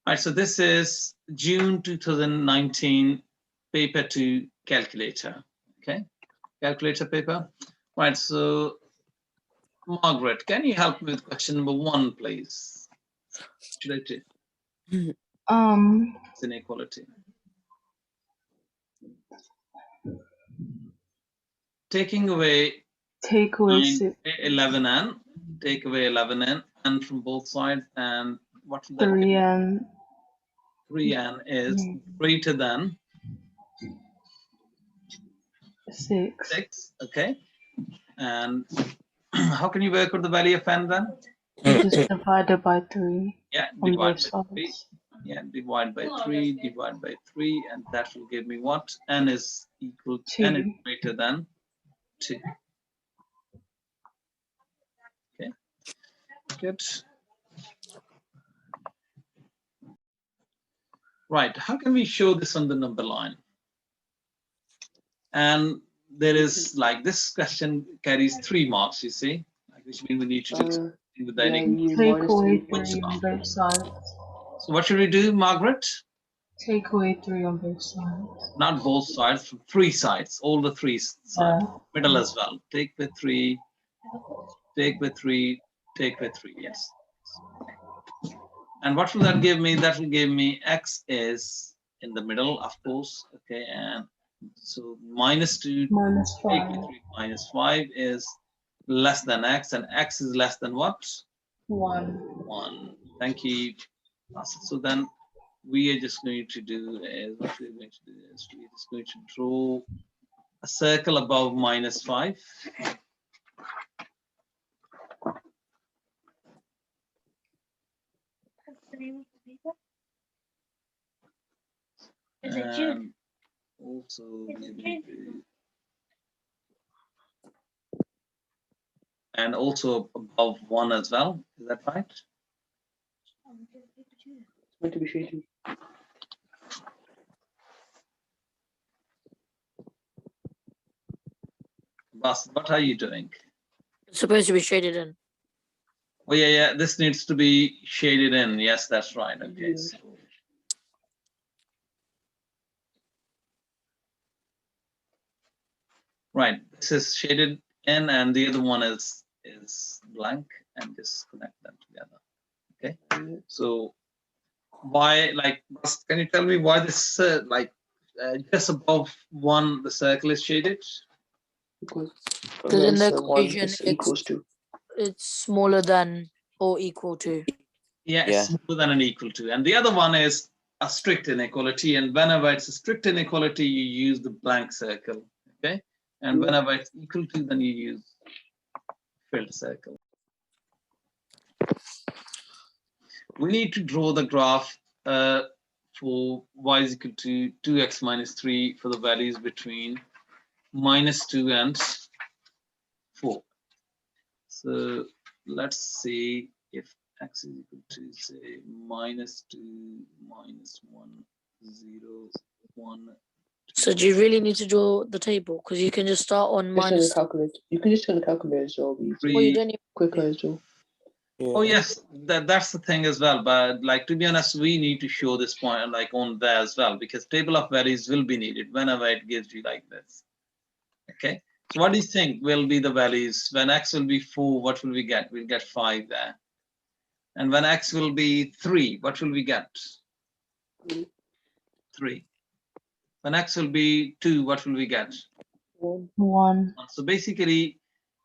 right, so this is June 2019 paper 2 calculator. Okay, calculator paper. Right, so Margaret, can you help me with question number 1, please? Should I do? It's inequality. Taking away 11n, take away 11n from both sides, and what will that 3n. 3n is greater than 6. Okay, and how can you work out the value of n then? Just divided by 3. Yeah, on divide both by sides. 3. Yeah, divide by 3, divide by 3, and that will give me what? N is equal to, n is 2. greater than 2. Okay, good. Right, how can we show this on the number line? And there is, like, this question carries 3 marks, you see, like, which means we need to do something with the enigma. Take away 3 Which on mark? both sides. So what should we do, Margaret? Take away 3 on both sides. Not both sides, 3 sides, all the 3 sides, middle as well. Take with 3, take with 3, take with 3, yes. And what will that give me? That will give me x is in the middle, of course. Okay, and so minus 2 minus 5. take with 3 minus 5 is less than x, and x is less than what? 1. 1. Thank you. So then we are just going to do is, what we're going to do is we're just going to draw a circle above minus 5. What's the name of the paper? Is it June? Also, and also above 1 as well. Is that right? It's meant to be shaded. Bas, what are you doing? It's supposed to be shaded in. Oh yeah, this needs to be shaded in. Yes, that's right. Okay. So, right, this is shaded in, and the other one is blank, and just connect them together. Okay. So why, like, Bas, can you tell me why this just above 1 the circle is shaded? Because in the one equation is equals to. it's smaller than or equal to. Yeah, it's smaller than and equal to. And the other one is a strict inequality. And whenever it's a strict inequality, you use the blank circle. Okay. And whenever it's equal to, then you use filled circle. We need to draw the graph for y is equal to 2x minus 3 for the values between -2 and 4. So let's see if x is equal to, say, -2, -1, 0, 1. So do you really need to draw the table? Because you can just start on minus. You can just turn the calculator, so it'll be you don't even quicker as well. Oh yes, that's the thing as well. But like, to be honest, we need to show this point like on there as well, because table of values will be needed whenever it gives you like this. Okay. So what do you think will be the values when x will be 4? What will we get? We'll get 5 there. And when x will be 3, what will we get? 3. When x will be 2, what will we get? 1. So basically,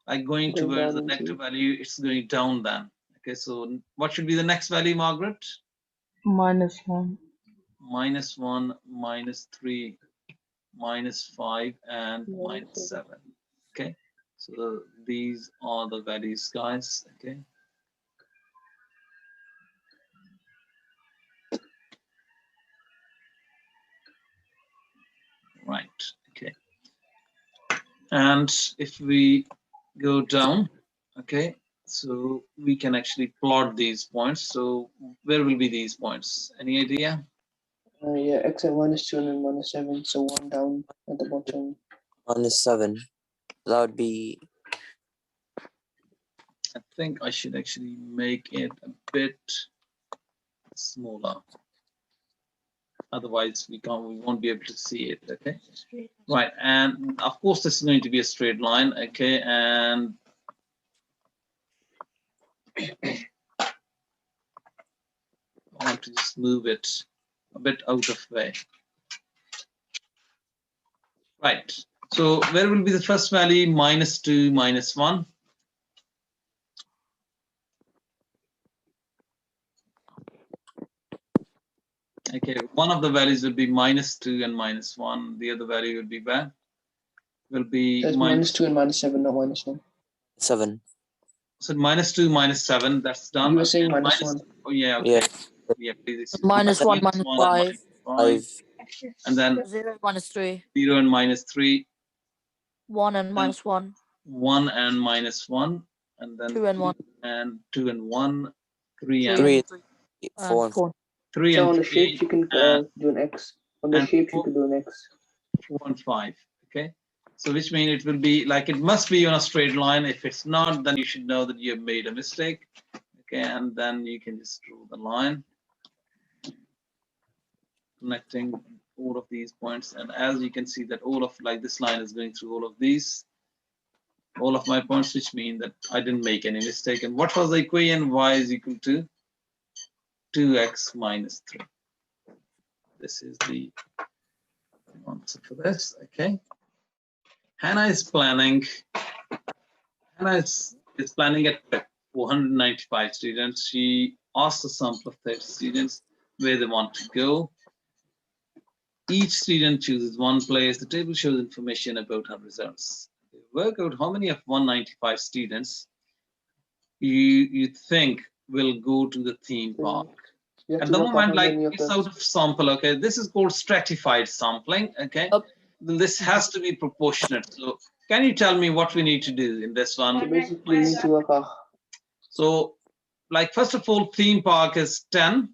like going towards the down negative value, it's going down then. Okay, so what should be the next value, Margaret? -1. -1, -3, -5, and -7. Okay, so these are the values, guys. Okay. Right. Okay. And if we go down, okay, so we can actually plot these points. So where will be these points? Any idea? Yeah, x at -2 and then -7, so 1 down at the bottom. -7. That would be. I think I should actually make it a bit smaller. Otherwise, we won't be able to see it. Okay. Right. And of course, this is going to be a straight line. Okay. And I want to just move it a bit out of way. Right. So where will be the first value? -2, -1. Okay, one of the values will be -2 and -1. The other value will be where? Will be There's -2 and -7, not -1. 7. So -2, -7. That's done. You were saying And -1. Oh yeah. Okay. Yeah. Yeah. Please. -1, -1 and -5, -5. And then 0, -3, 0 and -3. 1 and Then -1, 1 and -1. And then 2 and 1, and 2 and 1. 3 and 3 3, and 4. 4. 3 So and on the 3. shapes you can do an X. On the and shapes you 4. can do an X. 4 and 5. Okay. So which means it will be like it must be on a straight line. If it's not, then you should know that you have made a mistake. Okay, and then you can just draw the line connecting all of these points. And as you can see that all of like this line is going through all of these, all of my points, which mean that I didn't make any mistake. And what was the equation? Y is equal to 2x minus 3. This is the answer for this. Okay. Hannah is planning. Hannah is planning at 495 students. She asked a sample of 30 students where they want to go. Each student chooses one place. The table shows information about her results. Work out how many of 195 students you think will go to the theme park. You have At to the work out moment, how like many of it's the- out of sample. Okay, this is called stratified sampling. Okay, this has to be proportionate. So can you tell me what we need to do in this So one? basically you need to work out So like first of all, theme park is 10.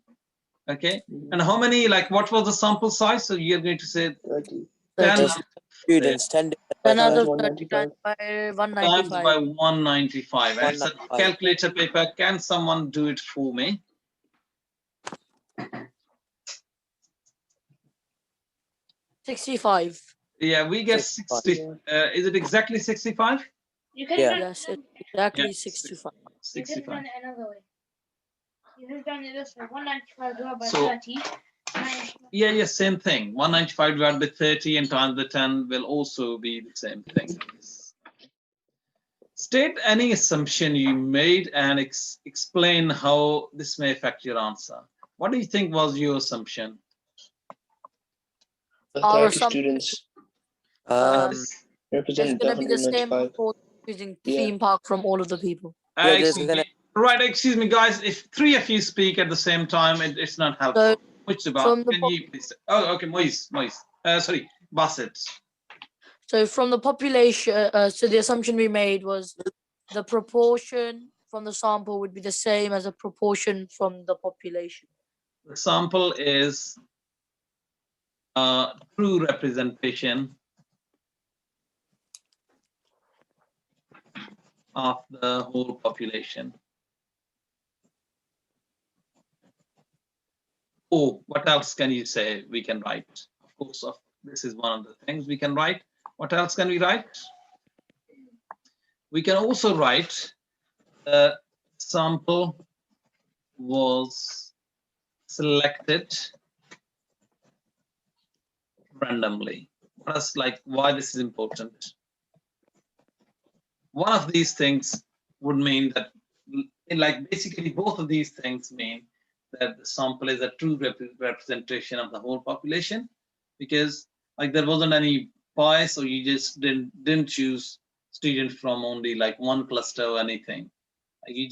Okay, and how many, like what was the sample size? So you're going to say 30. 10 30. Students, 10 10 out Times of 30 195. by times 195. by 195. And it's a 195. calculator paper. Can someone do it for me? 65. Yeah, we get 65. 60. Is it exactly 65? You could Yeah. have Yes, it's exactly Yeah, 65. You could have 65. done it another way. You could have done it this way. 195 divided by So- 30. Yeah, same thing. 195 divided by 30 and times by 10 will also be the same thing. State any assumption you made and explain how this may affect your answer. What do you think was your assumption? The Our 30 assumption- students It's represent the going to be the same 195. proportion using Yeah. theme park from all of the people. Yeah, there's Excuse gonna- me. Right, excuse me, guys. If 3 of you speak at the same time, it's not helpful. Which from about? the Can you please? Oh, okay, Moise. Sorry, Bassett. So from the population, so the assumption we made was the proportion from the sample would be the same as a proportion from the population. The sample is a true representation of the whole population. Oh, what else can you say we can write? Of course, this is one of the things we can write. What else can we write? We can also write the sample was selected randomly. What else, like why this is important? One of these things would mean that, like basically both of these things mean that the sample is a true representation of the whole population, because like there wasn't any bias, or you just didn't choose students from only like one cluster or anything. Like you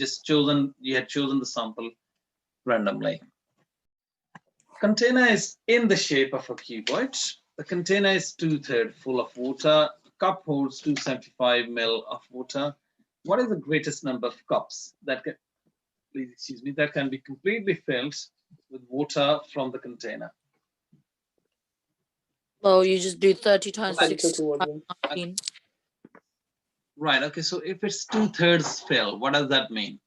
had chosen the sample randomly. Container is in the shape of a cuboid. The container is 2/3 full of water. Cup holds 275 ml of water. What is the greatest number of cups that can, please excuse me, that can be completely filled with water from the container? Well, you just do 30 times Like 6 total volume. 19. Right, okay, so if it's 2/3 fill, what does that mean?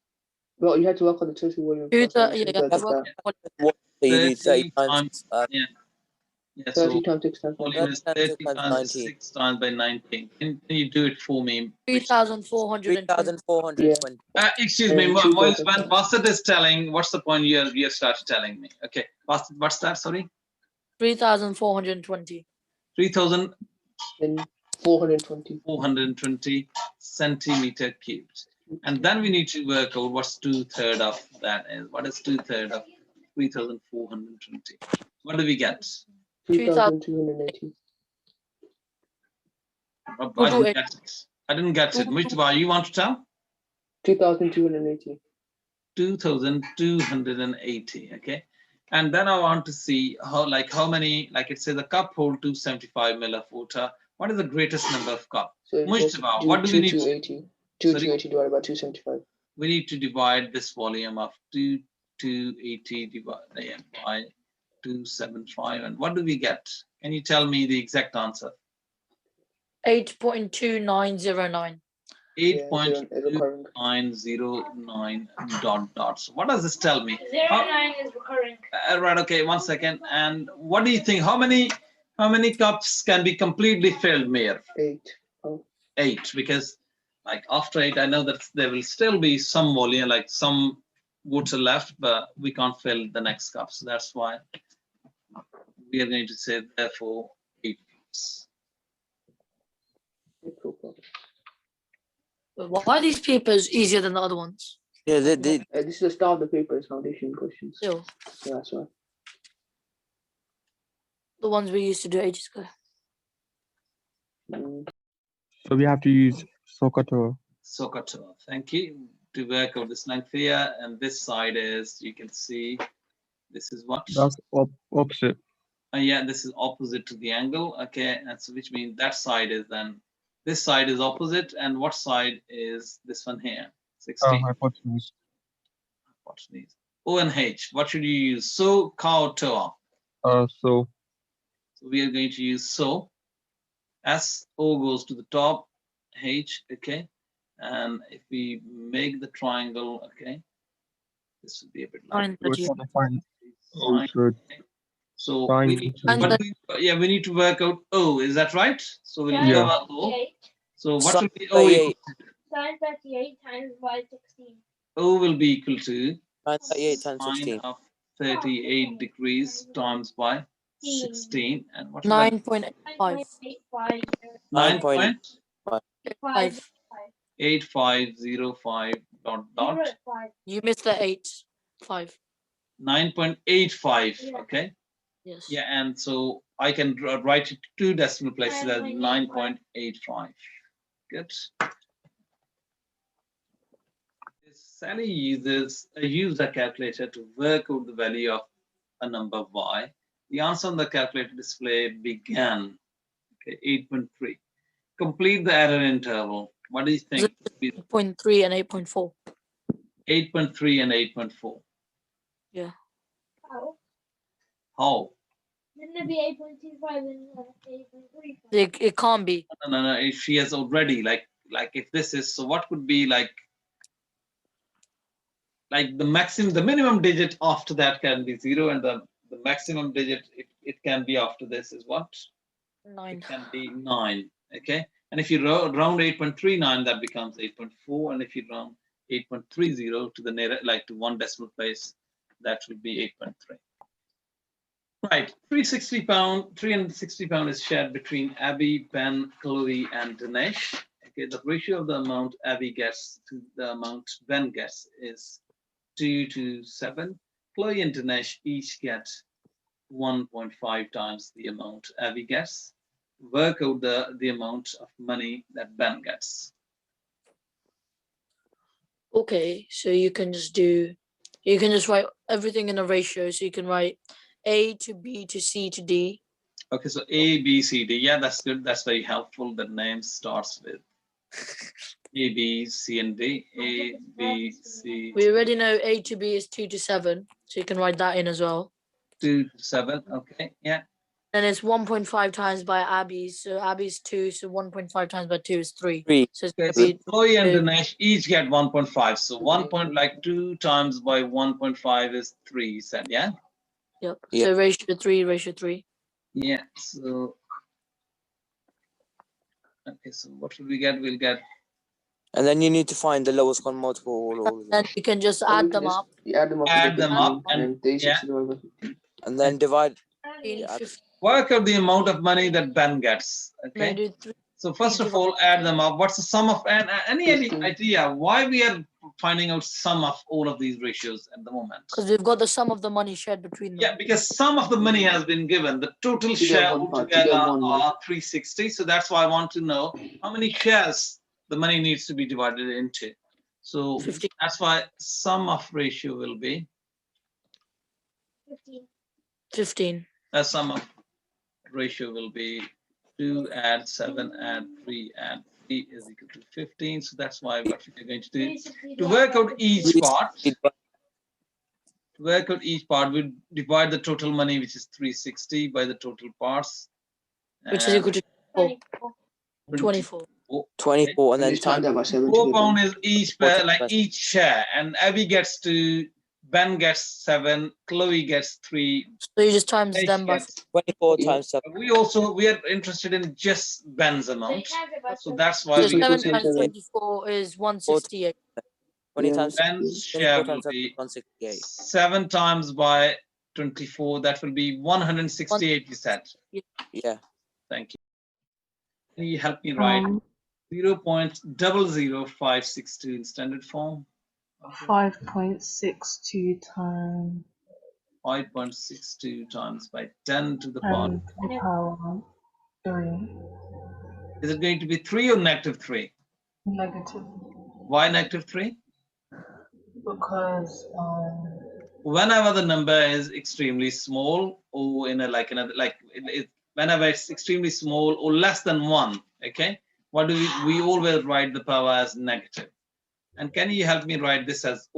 Well, you had to work on the total volume. Two first, and thirty, then yeah, two-thirds that's of what- that. So you do 30 30 times. yeah. Yeah, 30 so times 6 times 19. volume is 30 30 times times 19. 6 times by 19. Can you do it for me? 3,420. 3,420. Excuse me, And 2 when times 5. Bassett is telling, what's the point you started telling me? Okay, what's that? Sorry, 3,420. 3,420 Then 420. centimeter cubed. And then we need to work out what's 2/3 of that is. What is 2/3 of 3,420? What do we get? 3,280. I didn't get it. I didn't get it. Mujtaba, you want to tell? 3,280. 2,280. Okay. And then I want to see how many, like it says a cup hold 275 ml of water. What is the greatest number of cup? So Mujtaba, what do we need? 2,280. 2,280 divided by 275. We need to divide this volume of 2,280 divided by 275. And what do we get? Can you tell me the exact answer? 8.2909. 8.2909 ... So what does this tell me? 09 is recurring. Right, okay, 1 second. And what do you think? How many cups can be completely filled, Mayor? 8. Oh. 8, because like after 8, I know that there will still be some volume, like some water left, but we can't fill the next cup. So that's why we are going to say therefore 8 cups. Why are these papers easier than the other ones? Yeah, This is the start of the paper, it's foundation questions. Still, Yeah, that's why. the ones we used to do ages ago. So we have to use SOHCAHTOA. SOHCAHTOA, thank you. To work out this length here, and this side is, you can see, this is what? That's opposite. Yeah, this is opposite to the angle. Okay, and so which means that side is then, this side is opposite, and what side is this one here? 16. Hypotenuse. Hypotenuse. O and H. What should you use? SOHCAHTOA. So So we are going to use so. S, O goes to the top, H, okay. And if we make the triangle, okay, this would be a bit like 938. so Fine. we need to, we need to work out O, is that right? So we'll Yeah. cover O. 38. So what Sin will be O equal 38. to? Sin 38 times by 16. O will be equal to 38 times sine 16. of 38 degrees times by 16. And what will that 9.85. 9.85. 9.8505 dot. You missed the 8.5. 9.85, Yeah. okay. Yes. Yeah, and so I can write it 2 decimal places as 9.85. Good. Sally used a calculator to work out the value of a number y. The answer on the calculator display began, okay, 8.3. Complete the error interval. What do you think? 8.3 and 8.4. 8.3 and 8.4. Yeah. How? How? Didn't it be 8.25 and 8.35? It can't be. No. If she has already like if this is, so what would be like the maximum, the minimum digit after that can be 0, and the maximum digit it can be after this is what? 9. It can be 9. Okay, and if you round 8.39, that becomes 8.4, and if you round 8.30 to the near, like to 1 decimal place, that will be 8.3. Right, 360 pound is shared between Abby, Ben, Chloe, and Dinesh. Okay, the ratio of the amount Abby gets to the amount Ben gets is 2 to 7. Chloe and Dinesh each get 1.5 times the amount Abby gets. Work out the amount of money that Ben gets. Okay, so you can just write everything in a ratio. So you can write A to B to C to D. Okay, so A, B, C, D. Yeah, that's good. That's very helpful. The name starts with A, B, C, and D. A, B, C. We already know A to B is 2 to 7. So you can write that in as well. 2 to 7. Okay, yeah. And it's 1.5 times by Abby's. So Abby's 2. So 1.5 times by 2 is 3. 3. So it's Okay, gonna so be Chloe and Dinesh each get 1.5. So 2 times by 1.5 is 3, you said, yeah? Yep. Yeah. So ratio 3, ratio 3. Yeah, so okay, so what will we get? We'll get And then you need to find the lowest common multiple all of them. Then you can just Or add you them just- up. You add them up. add them up and 360 divided by 15. And then divide. 15, Yeah, 15, work out the amount of money that Ben gets. then Okay. do 3. So first of divide- all, add them up. What's the sum of and any 15. idea why we are finding out sum of all of these ratios at the moment? Because we've got the sum of the money shared between them. Yeah, because some of the money has been given. The total You get share one part, you altogether get one money. are 360. So that's why I want to know how many shares the money needs to be divided into. So 15. that's why sum of ratio will be 15. a sum of ratio will be 2 add 7 add 3 add 3 is equal to 15. So that's why what we're going to do to work out each part. To work out each part, we divide the total money, which is 360, by the total parts. Which is and equal to 24. 24 and then Just times times that by 7 to 4 get pound one. is each 40 like plus. each share, and Abby gets 2, Ben gets 7, Chloe gets 3. So you just times Paige them by gets- 24 Yeah. times 7. we are interested in just Ben's amount, so that's why So Just we 7 equal times to 24 is 168. 20 Yeah. times Ben's 24 share will times 7 be 168. 7 times by 24. That will be 168. You said. Yeah. Thank you. Can you help me write 0.00562 in standard form? 5.62 times 5.62 times by 10 to the 10 power. to the power 3. Is it going to be 3 or negative 3? Negative. Why negative 3? Because Whenever the number is extremely small, or whenever it's extremely small or less than 1, okay, what do we always write the power as negative. And can you help me write this as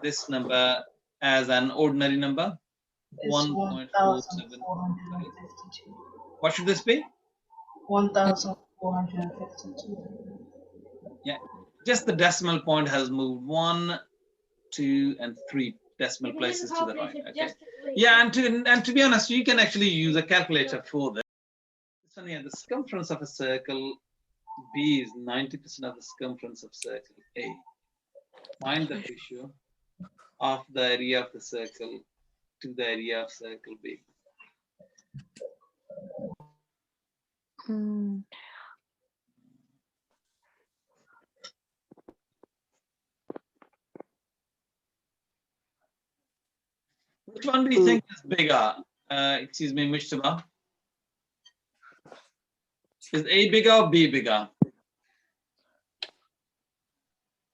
this number as an ordinary number? it's 1.47. 1,452. What should this be? 1,452. Yeah, just the decimal point has moved 1, 2, and 3 decimal places to the right. Okay. Yeah, and to be honest, you can actually use a calculator for this. So yeah, the circumference of a circle B is 90% of the circumference of circle A. Find the ratio of the area of the circle to the area of circle B. Which one do you think is bigger? Excuse me, Mushtaba. Is A bigger or B bigger?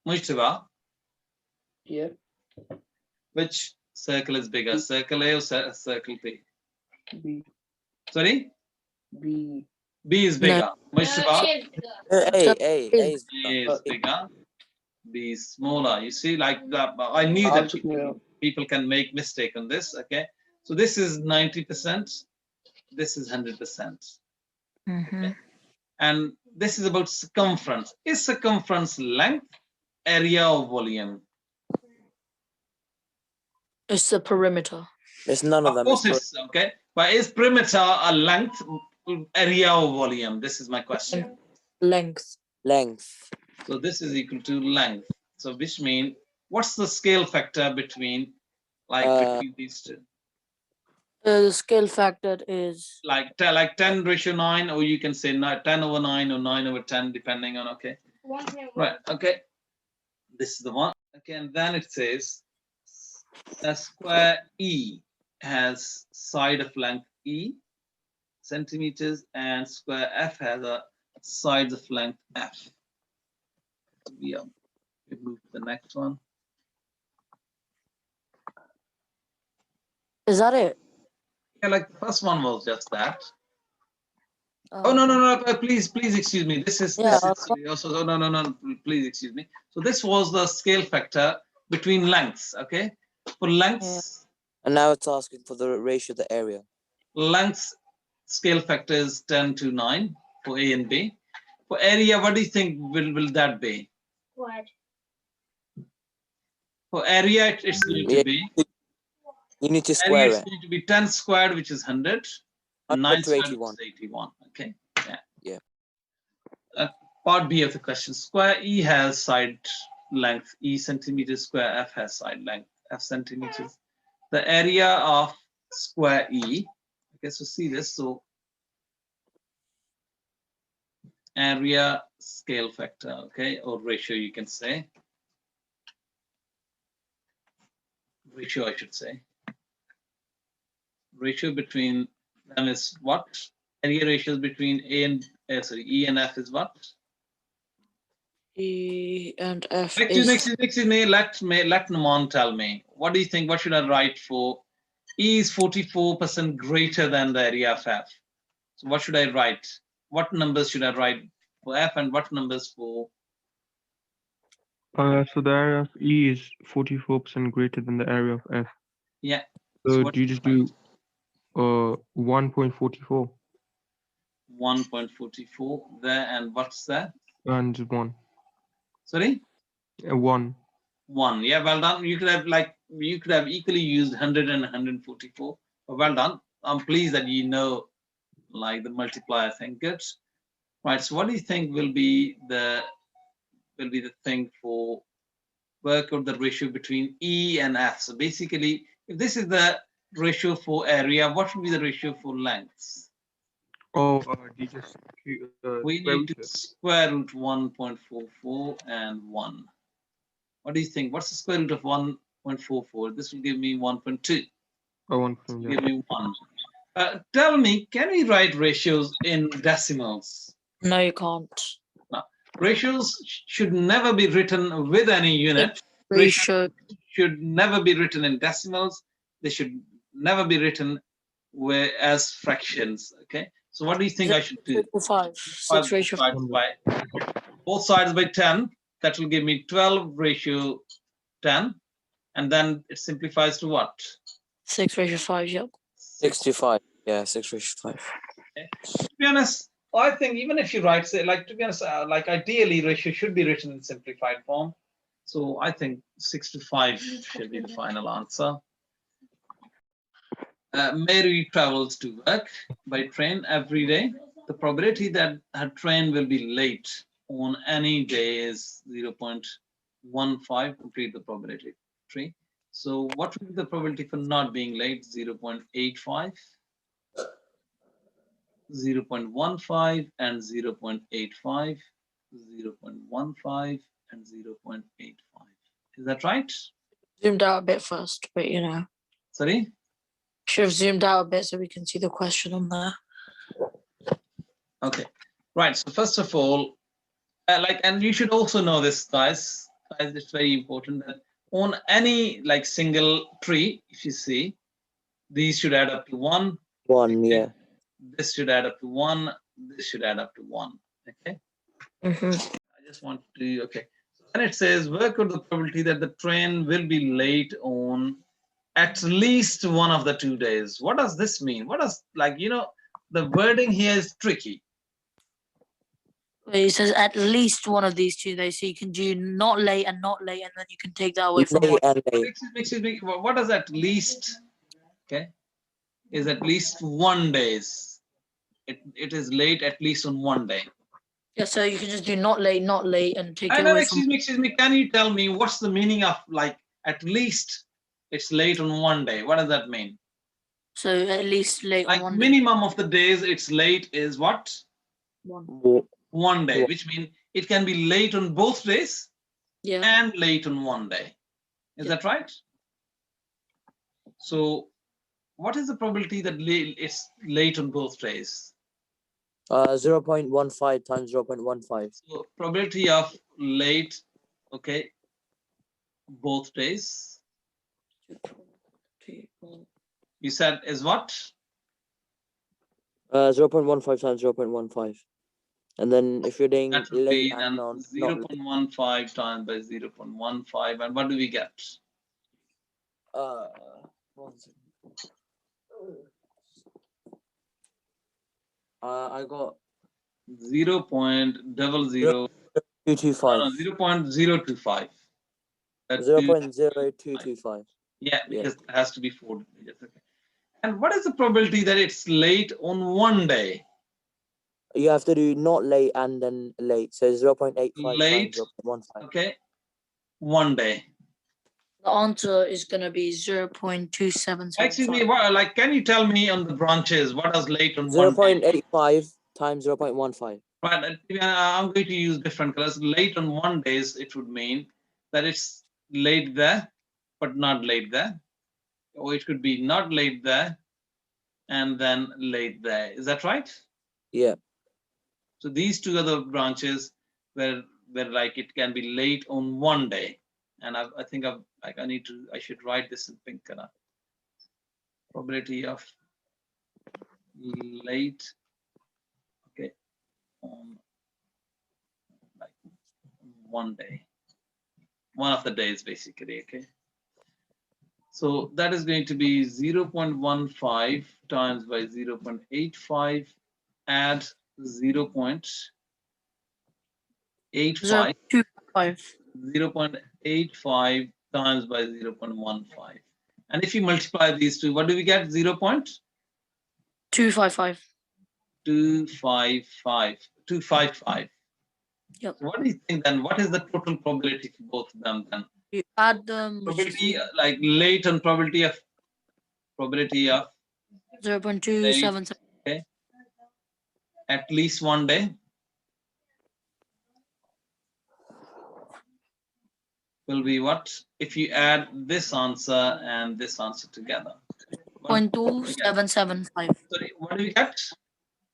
Mushtaba, Yeah. which circle is bigger, circle A or circle B? B. Sorry? B. B is bigger. Mushtaba, A is A is bigger. B is smaller. You see, like that. I knew I'll that check it out. people can make mistake on this. Okay, so this is 90%. This is 100%. Okay. And this is about circumference. Is circumference length, area, or volume? It's the perimeter. It's none of Of them. course, It's it's okay. But is perimeter a length, area, or volume? This is my question. Length. length. So this is equal to length. So which means what's the scale factor between between these two? The scale factor is Like 10:9, or you can say 10/9 or 9/10, depending on, okay. Right, okay. This is the one. Okay, and then it says a square E has side of length E centimeters, and square F has a sides of length F. We move to the next one. is that it? Yeah, like the first one was just that. Oh no, please excuse me. This is also no, please excuse me. So this was the scale factor between lengths, okay? For lengths, And now it's asking for the ratio of the area. lengths scale factor is 10:9 for A and B. For area, what do you think will that be? What? For area, it's going to be You need to area square is it. going to be 10 squared, which is 100. ninth side 81. is 81. Okay. Yeah. Yeah. Part B of the question. Square E has side length E centimeters. Square F has side length F centimeters. The area of square E. Okay. So see this. So area scale factor. Okay, or ratio you can say. Ratio I should say. Ratio between them is what? Area ratios between E and F is what? E and F Excuse me, let Naman tell me. What do you think? What should I write for? E is 44% greater than the area of F. So what should I write? What numbers should I write for F and what numbers for? So the area of E is 44% greater than the area of F. Yeah. So what do you should just I write? do 1.44 1.44 there, and what's that? and 1? Sorry? 1. 1. Yeah, well done. You could have equally used 100 and 144. Well done. I'm pleased that you know like the multiplier thing. Good. Right. So what do you think will be the thing for work out the ratio between E and F? So basically, if this is the ratio for area, what should be the ratio for lengths? Oh, you just We square need root to it. square root 1.44 and 1. What do you think? What's the square root of 1.44? This will give me 1.2. Oh, 1. Give me 1. Tell me, can we write ratios in decimals? No, you can't. No. Ratios should never be written with any unit. Ratio Should never be written in decimals. They should never be written as fractions. Okay. So what do you think I should do? 5. 6 ratio Both sides by 10. That will give me 12 ratio 10. And then it simplifies to what? 6 ratio 5, yep. 65. Yeah, 6/5. Okay. To be honest, I think even if you write, say, like, to be honest, like ideally ratio should be written in simplified form. So I think 6/5 should be the final answer. Mary travels to work by train every day. The probability that her train will be late on any day is 0.15. Complete the probability tree. So what would be the probability for not being late? 0.85, 0.15, and 0.85, 0.15, and 0.85. Is that right? Zoomed out a bit first, but you know. Sorry? Should have zoomed out a bit so we can see the question on there. Okay, right. So first of all, and you should also know this, guys. It's very important that on any like single tree, if you see, these should add up to 1. 1, yeah. This should add up to 1. This should add up to 1. Okay. I just want to, okay. And it says work out the probability that the train will be late on at least one of the 2 days. What does this mean? What does, like, you know, the wording here is tricky. It says at least one of these 2 days, so you can do not late, and then you can take that away from Late one. and late. Excuse me, what does at least, okay, is at least 1 days. It is late at least on 1 day. Yeah, so you can just do not late, and take it And then, away excuse me, can you tell me what's the meaning of like at least it's late on 1 day? What does that mean? So at least late Like on 1 day. minimum of the days it's late is what? 1. 1 day, Yeah. which means it can be late on both days Yeah. and late on 1 day. Is that right? So what is the probability that it's late on both days? 0.15 times 0.15. So probability of late, okay, both days. You said is what? 0.15 times 0.15. And then if you're doing That would late be and then not 0.15 times by 0.15, and what do we get? I got 0.00 225. 0.025. 0.0225. Yeah, because it has to be 4 digits. Okay. And what is the probability that it's late on one day? You have to do not late and then late. So 0.85 Late, times 0.15. okay, one day. The answer is going to be 0.277. Excuse me, what, like, can you tell me on the branches, what is late on one day? 0.85 times 0.15. Right, I'm going to use different colors. Late on one days, it would mean that it's late there, but not late there. Or it could be not late there, and then late there. Is that right? Yeah. So these two other branches where like it can be late on one day. And I think I should write this in pink color. Probability of late, okay, on like one day, one of the days basically, okay. So that is going to be 0.15 times by 0.85, add 0.85, 0.85 times by 0.15. And if you multiply these two, what do we get? 255. 255. Yep. So what do you think then? What is the total probability for both of them then? You add them, which is Probability like late and probability of 0.277. okay, at least one day will be what? If you add this answer and this answer together. 0.2775. Sorry, what do we get?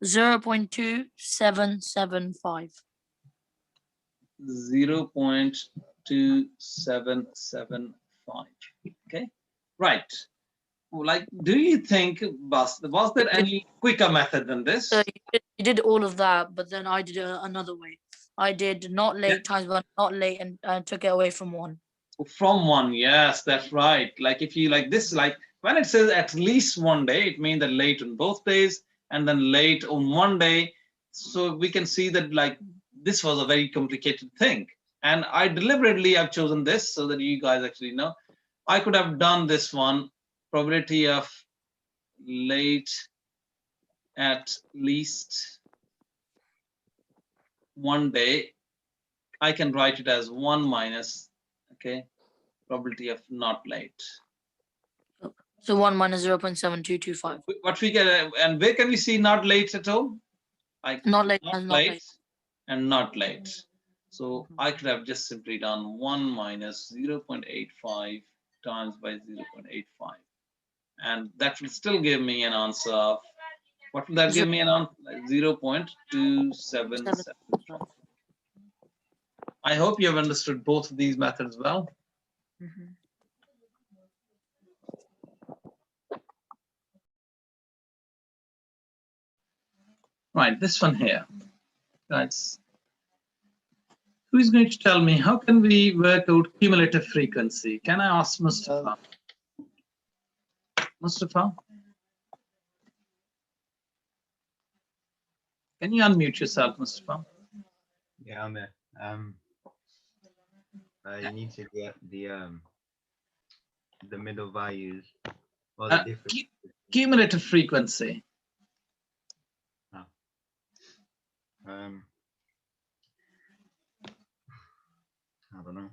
0.2775. 0.2775. Okay, right. Like, do you think, was there any quicker method than this? So you did all of that, but then I did it another way. I did not late times one, not late, and took it away from one. From one, yes, that's right. Like if you like this, like when it says at least one day, it means that late on both days and then late on one day. So we can see that like this was a very complicated thing. And I deliberately have chosen this so that you guys actually know. I could have done this one, probability of late at least one day. I can write it as 1 minus, okay, probability of not late. So 1 minus 0.7225. What we get, and where can we see not late at all? Like Not late not and not late late. and not late. So I could have just simply done 1 minus 0.85 times by 0.85. And that will still give me an answer of, what will that give me an answer? 0.2775. I hope you have understood both of these methods well. Mhm. Right, this one here, guys. Who is going to tell me how can we work out cumulative frequency? Can I ask Mustafa? Mustafa? Can you unmute yourself, Mustafa? Yeah, I'm there. You need to get the middle values or the difference. Cumulative frequency. I don't know.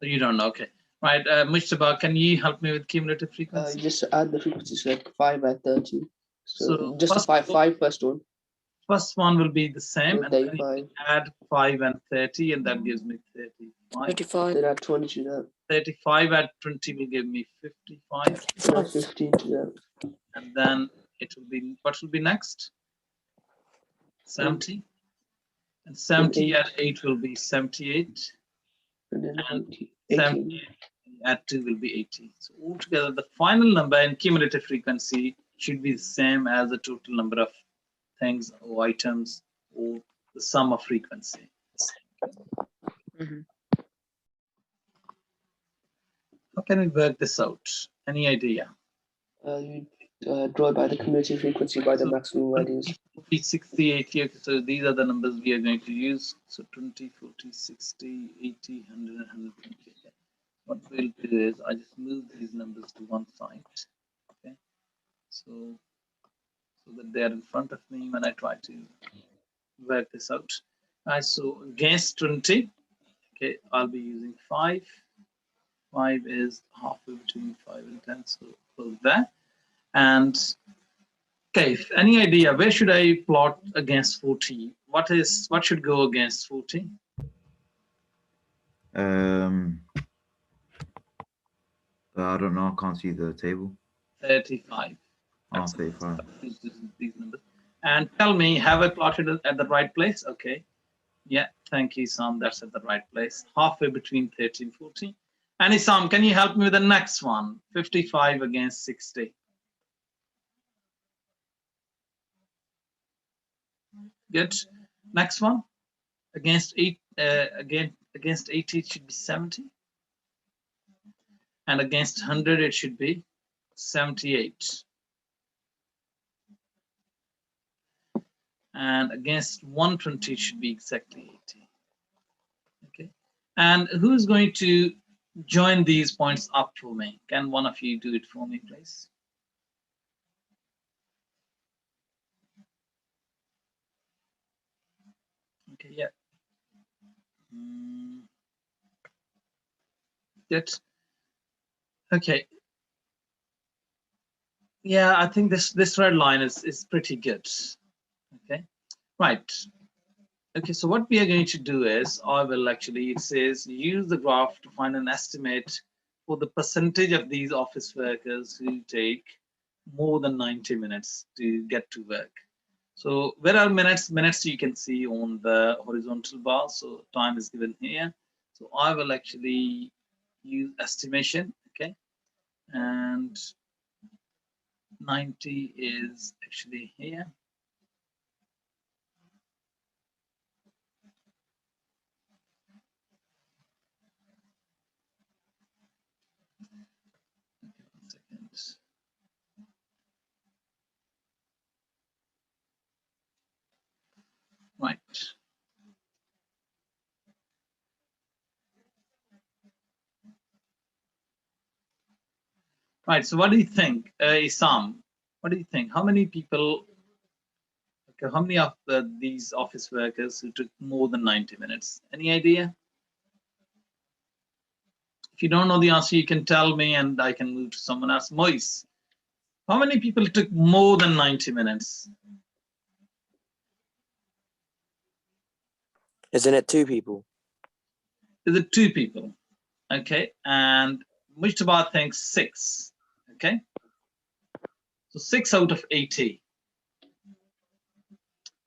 You don't know, okay. Right, Mustafa, can you help me with cumulative frequency? Just add the frequencies like 5 and 30. So, So just the first first one. First one will be the same, and then you 35. add 5 and 30, and that gives me 35. 35. Then add 20 to that. 35 at 20 will give me 55. Then add 15 to that. And then it will be, what will be next? 70. And 70 at 8 will be 78. And then And 80. 70 at 2 will be 80. So altogether, the final number in cumulative frequency should be the same as the total number of things or items or the sum of frequency. Mhm. How can we work this out? Any idea? You draw by the cumulative frequency by the So maximum values. 20, 40, 60, 80. Okay, so these are the numbers we are going to use. So 20, 40, 60, 80, 100, and 120. Okay. What we'll do is I just move these numbers to one side. Okay. So that they're in front of me when I try to work this out. All right, so against 20, okay, I'll be using 5. 5 is halfway between 5 and 10, so close that. And okay, any idea where should I plot against 40? What should go against 40? I don't know. I can't see the table. 35. Oh, That's 35. these numbers. And tell me, have I plotted it at the right place? Okay. Yeah, thank you, Sam. That's at the right place. Halfway between 30 and 40. And Isam, can you help me with the next one? 55 against 60. Good. Next one. Against 80 it should be 70. And against 100 it should be 78. And against 120 it should be exactly 80. Okay. And who's going to join these points up for me? Can one of you do it for me, please? Okay, yeah. Good. Okay. Yeah, I think this red line is pretty good. Okay, right. Okay, so what we are going to do is, I will actually, it says use the graph to find an estimate for the percentage of these office workers who take more than 90 minutes to get to work. So where are minutes? Minutes you can see on the horizontal bar. So time is given here. So I will actually use estimation. Okay, and 90 is actually here. Okay, 1 second. Right. Right. So what do you think, Isam? What do you think? How many people? Okay, how many of these office workers who took more than 90 minutes? Any idea? If you don't know the answer, you can tell me, and I can move to someone else. Moise, how many people took more than 90 minutes? Isn't it 2 people? Is it 2 people? Okay, and Mujtaba thinks 6. Okay, so 6 out of 80.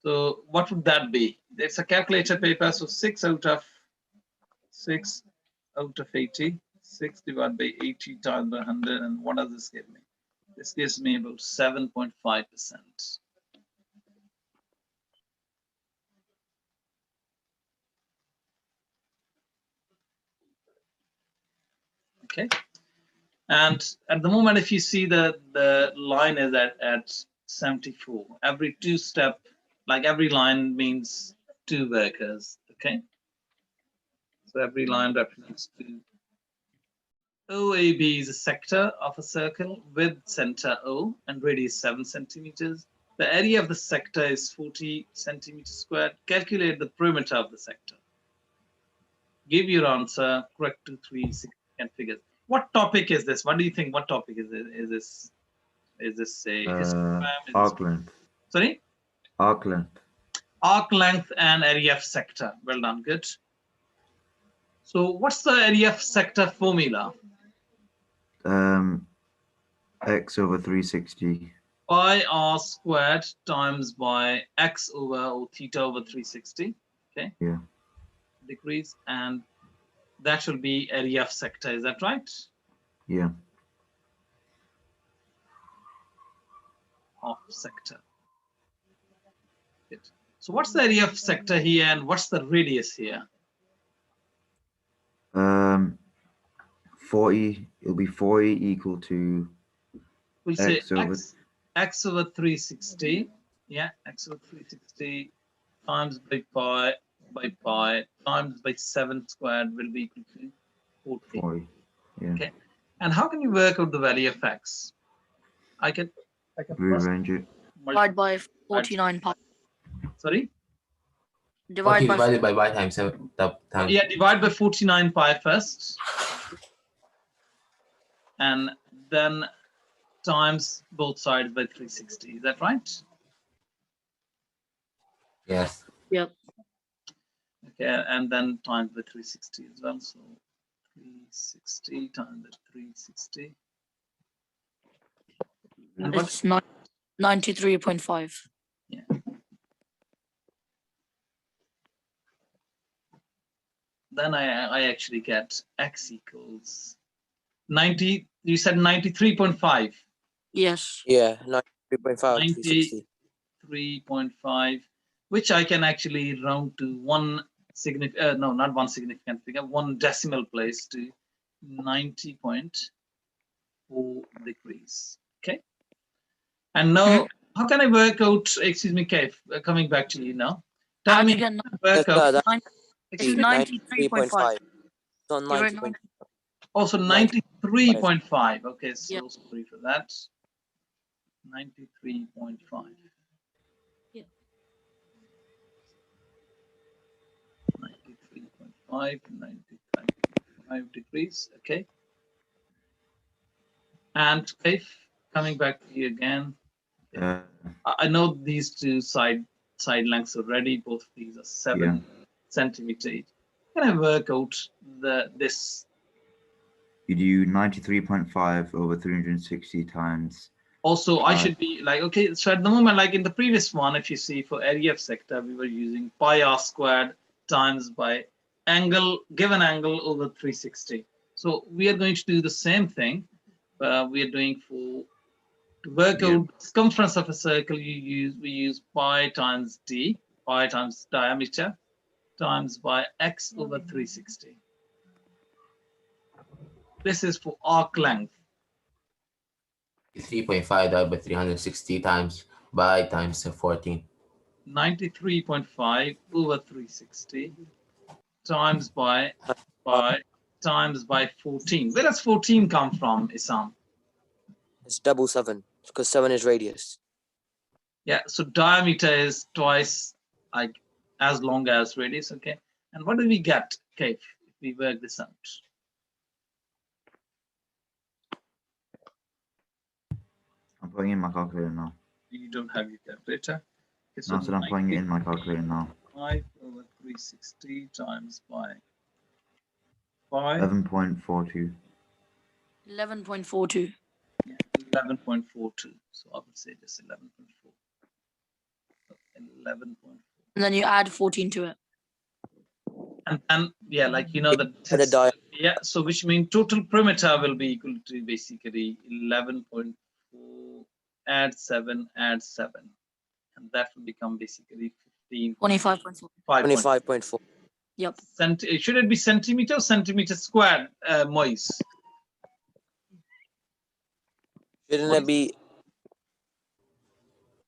So what would that be? It's a calculator paper, so 6 out of 80. 6 divided by 80 times by 100, and what does this give me? This gives me about 7.5%. Okay, and at the moment, if you see the line is at 74, every 2 step, like every line means 2 workers. Okay, so every line represents 2. OAB is a sector of a circle with center O and radius 7 centimeters. The area of the sector is 40 centimeters squared. Calculate the perimeter of the sector. Give your answer, correct 2, 3, 6, and figures. What topic is this? What do you think? What topic is it? Is this a histogram? Arc length. Sorry? Arc length. Arc length and area of sector. Well done, good. So what's the area of sector formula? X over 360. Pi r squared times by x over or theta over 360. Okay. Yeah. Degrees, and that will be area of sector. Is that right? Yeah. Of sector. Good. So what's the area of sector here, and what's the radius here? 40. It'll be 40 equal to. We say X over x over 360. Yeah, x over 360 times by pi times by 7 squared will be equal to 40. 40. Yeah. Okay. And how can you work out the value of x? I can I can first rearrange it. Divide by 49 pi. Sorry? Divide by divided by y times 7 times. Yeah, divide by 49 pi first. And then times both sides by 360. Is that right? Yes. Yep. Okay, and then times by 360 as well. So 360 times by 360. And what? It's 93.5. Yeah. Then I actually get x equals 90. You said 93.5. Yes. Yeah, 93.5, 360. 93.5, which I can actually round to one significant, no, not one significant figure, one decimal place to 90.4 degrees. Okay. And now, how can I work out, excuse me, Kev, coming back to you now. Tell How'd me, you get work out, It's 93.5. 93.5. It's not You're at 90. also 93.5. Okay, so Yep. sorry for that. 93.5. Yeah. 93.5, 95 degrees. Okay. And if coming back to you again, I know these two side lengths already. Both of these are 7 centimeter each. Can I work out this? You do 93.5 over 360 times. Also, I should be like, okay, so at the moment, like in the previous one, if you see for area of sector, we were using pi r squared times by given angle over 360. So we are going to do the same thing. We are doing to work out circumference of a circle. We use pi times d, pi times diameter, times by x over 360. This is for arc length. 3.5 divided by 360 times by times 14. 93.5 over 360 times by times by 14. Where does 14 come from, Isam? It's double 7 because 7 is radius. Yeah, so diameter is twice like as long as radius. Okay, and what do we get, okay, if we work this out? I'm putting in my calculator now. You don't have your calculator. Okay, so No, so I'm putting it in my calculator now. 5 over 360 times by 5. 11.42. 11.42. Yeah, 11.42. So I would say just 11.4. 11.4. And then you add 14 to it. And yeah, like you know that. Yeah, so which means total perimeter will be equal to basically 11.4 add 7, and that will become basically 15. 25.4. 25.4. Yep. Should it be centimeter or centimeter squared, Moise? Shouldn't it be?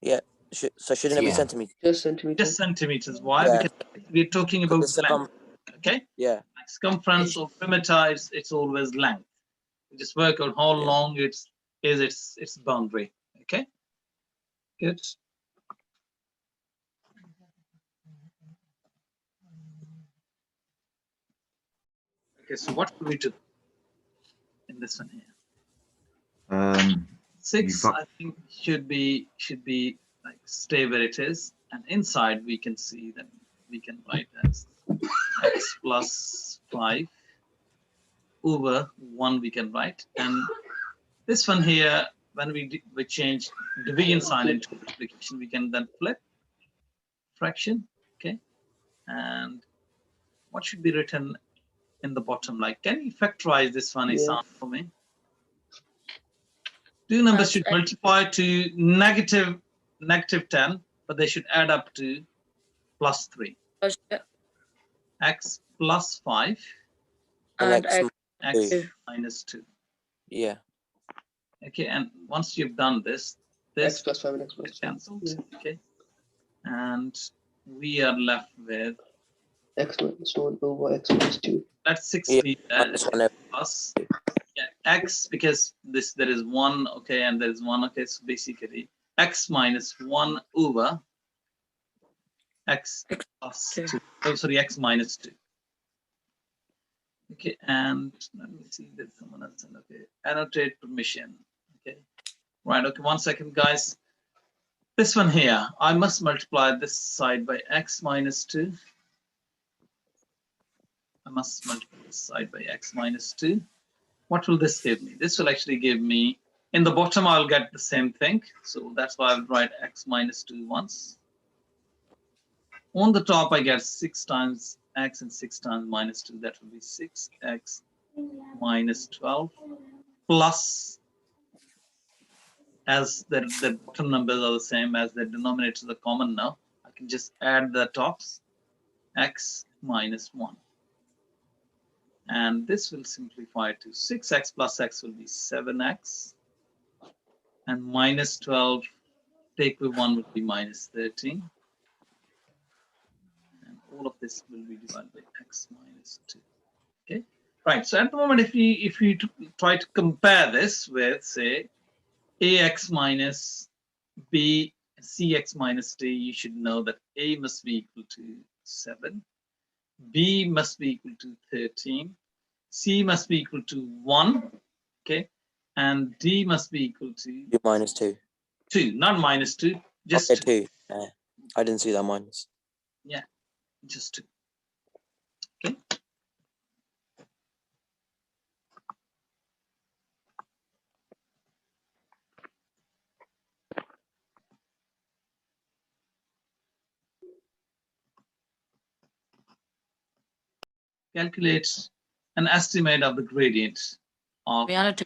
Yeah. So shouldn't it be centimeters? Just centimeters. Just centimeters. Why? Yeah. Because we're talking about length. Okay. Yeah. Like circumference or perimeter, it's always length. You just work out how long its boundary. Okay. Good. Okay, so what do we do in this one here? 6, I think should be like stay where it is, and inside we can see that we can write as x plus 5 over 1 we can write, and this one here when we change division sign into multiplication, we can then flip fraction. Okay, and what should be written in the bottom? Like, can you factorize this one, Isam, for me? Two numbers should multiply to negative 10, but they should add up to plus 3. X plus 5 and x minus 2. Yeah. Okay, and once you've done this X plus 5 and x plus 2 cancelled. Yeah. Okay, and we are left with x minus 1 over x minus 2. that's 60 minus 1 plus Yeah, x, because there is 1, okay, and there is 1, okay, so basically x minus 1 over x plus 2. Oh, sorry, x minus 2. Okay, and let me see, there's someone else. Okay, annotate permission. Okay, right. Okay, 1 second, guys. This one here, I must multiply this side by x minus 2. I must multiply this side by x minus 2. What will this give me? This will actually give me, in the bottom, I'll get the same thing. So that's why I'll write x minus 2 once. On the top, I get 6 times x and 6 times minus 2. That will be 6x minus 12 plus, as the bottom numbers are the same as the denominators are common now, I can just add the tops, x minus 1. And this will simplify to 6x plus x will be 7x. And minus 12, take with 1 would be minus 13. And all of this will be divided by x minus 2. Okay, right. So at the moment, if you try to compare this with, say, ax minus b, cx minus d, you should know that a must be equal to 7, b must be equal to 13, c must be equal to 1, okay, and d must be equal to minus 2. 2, not minus 2, just okay, 2. I didn't see that minus. Yeah, just 2. Okay. Calculates an estimate of the gradient of Reality.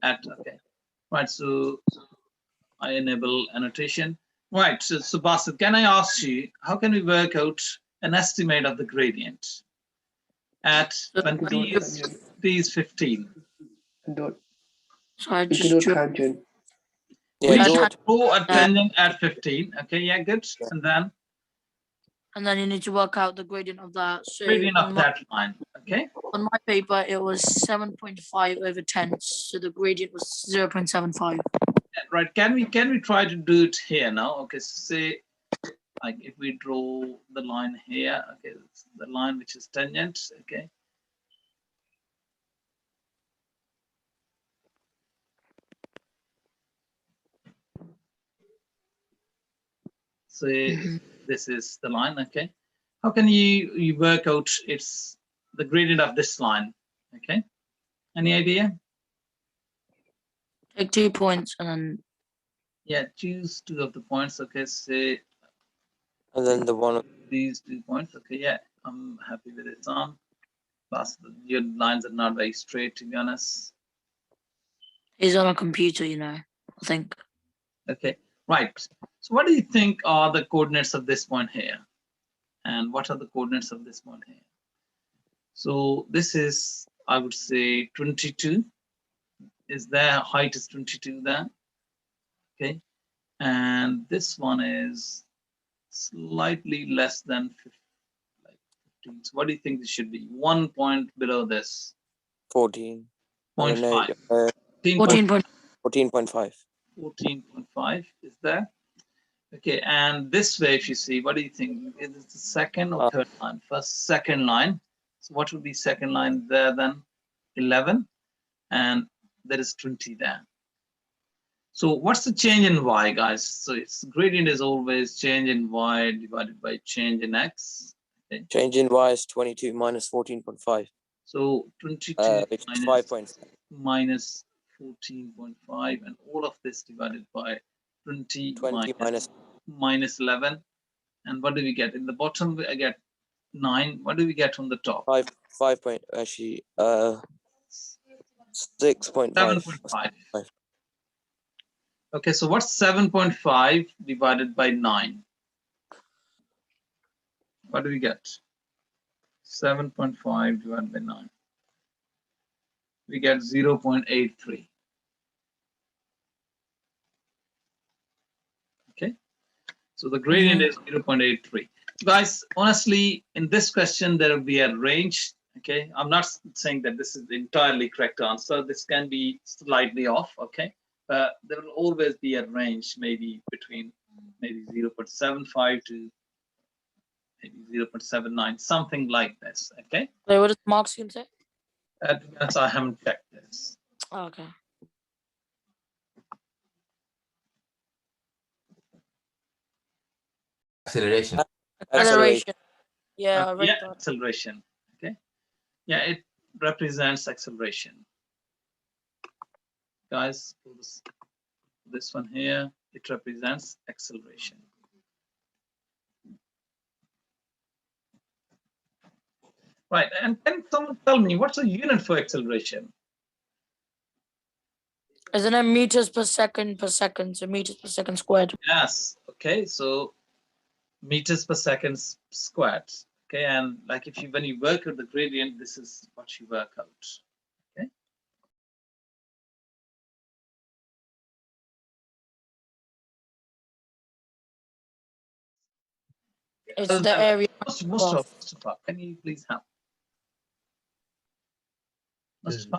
okay, right. So I enable annotation. Right. So Basit, can I ask you, how can we work out an estimate of the gradient at when t is 15? Dot. So I You can just do drew. tangent. We Yeah, should draw draw a tangent at 15. Okay, yeah, good. Yeah. And then you need to work out the gradient of that. So gradient on of my, that line. Okay. on my paper, it was 7.5 over 10. So the gradient was 0.75. Right. Can we try to do it here now? Okay. So say, like, if we draw the line here, okay, it's the line which is tangent. Okay. So this is the line. Okay. How can you work out it's the gradient of this line? Okay. Any idea? Take 2 points and then. Yeah, choose 2 of the points. Okay. Say and then the one. these 2 points. Okay. Yeah, I'm happy with it. Plus your lines are not very straight, to be honest. He's on a computer, I think. Okay. Right. So what do you think are the coordinates of this point here? And what are the coordinates of this point here? So this is, I would say, 22. Is there height is 22 there? Okay. And this one is slightly less than 15. So what do you think this should be? 1 point below this. 14. 0.5. 14.5. 14.5. 14.5 is there. Okay, and this way, if you see, what do you think? Is it the second or third line? First, second line. So what would be second line there then? 11, and there is 20 there. So what's the change in y, guys? So its gradient is always change in y divided by change in x. Okay. Change in y is 22 minus 14.5. So 22 minus 14.5, and all of this divided by 20 minus 11. And what do we get? In the bottom, I get 9. What do we get on the top? 5 point, actually, 6.5. 7.5. Okay, so what's 7.5 divided by 9? What do we get? 7.5 divided by 9. We get 0.83. Okay, so the gradient is 0.83. Guys, honestly, in this question, there will be a range, Okay, I'm not saying that this is the entirely correct answer. This can be slightly off. Okay, but there will always be a range, maybe between maybe 0.75 to maybe 0.79, something like this. Okay, So what does Mark scheme say? As I haven't checked this. Oh, okay. Acceleration. Acceleration. Yeah, I read Yeah, that. acceleration. Okay, yeah, it represents acceleration. Guys, this one here, it represents acceleration. Right, and can someone tell me what's the unit for acceleration? Isn't it meters per second, so meters per second squared? Yes, okay, so meters per second squared. Okay, and like if you when you work out the gradient, this is what you work out. Okay. It's the area. Mustafa, can you please help? Mustafa?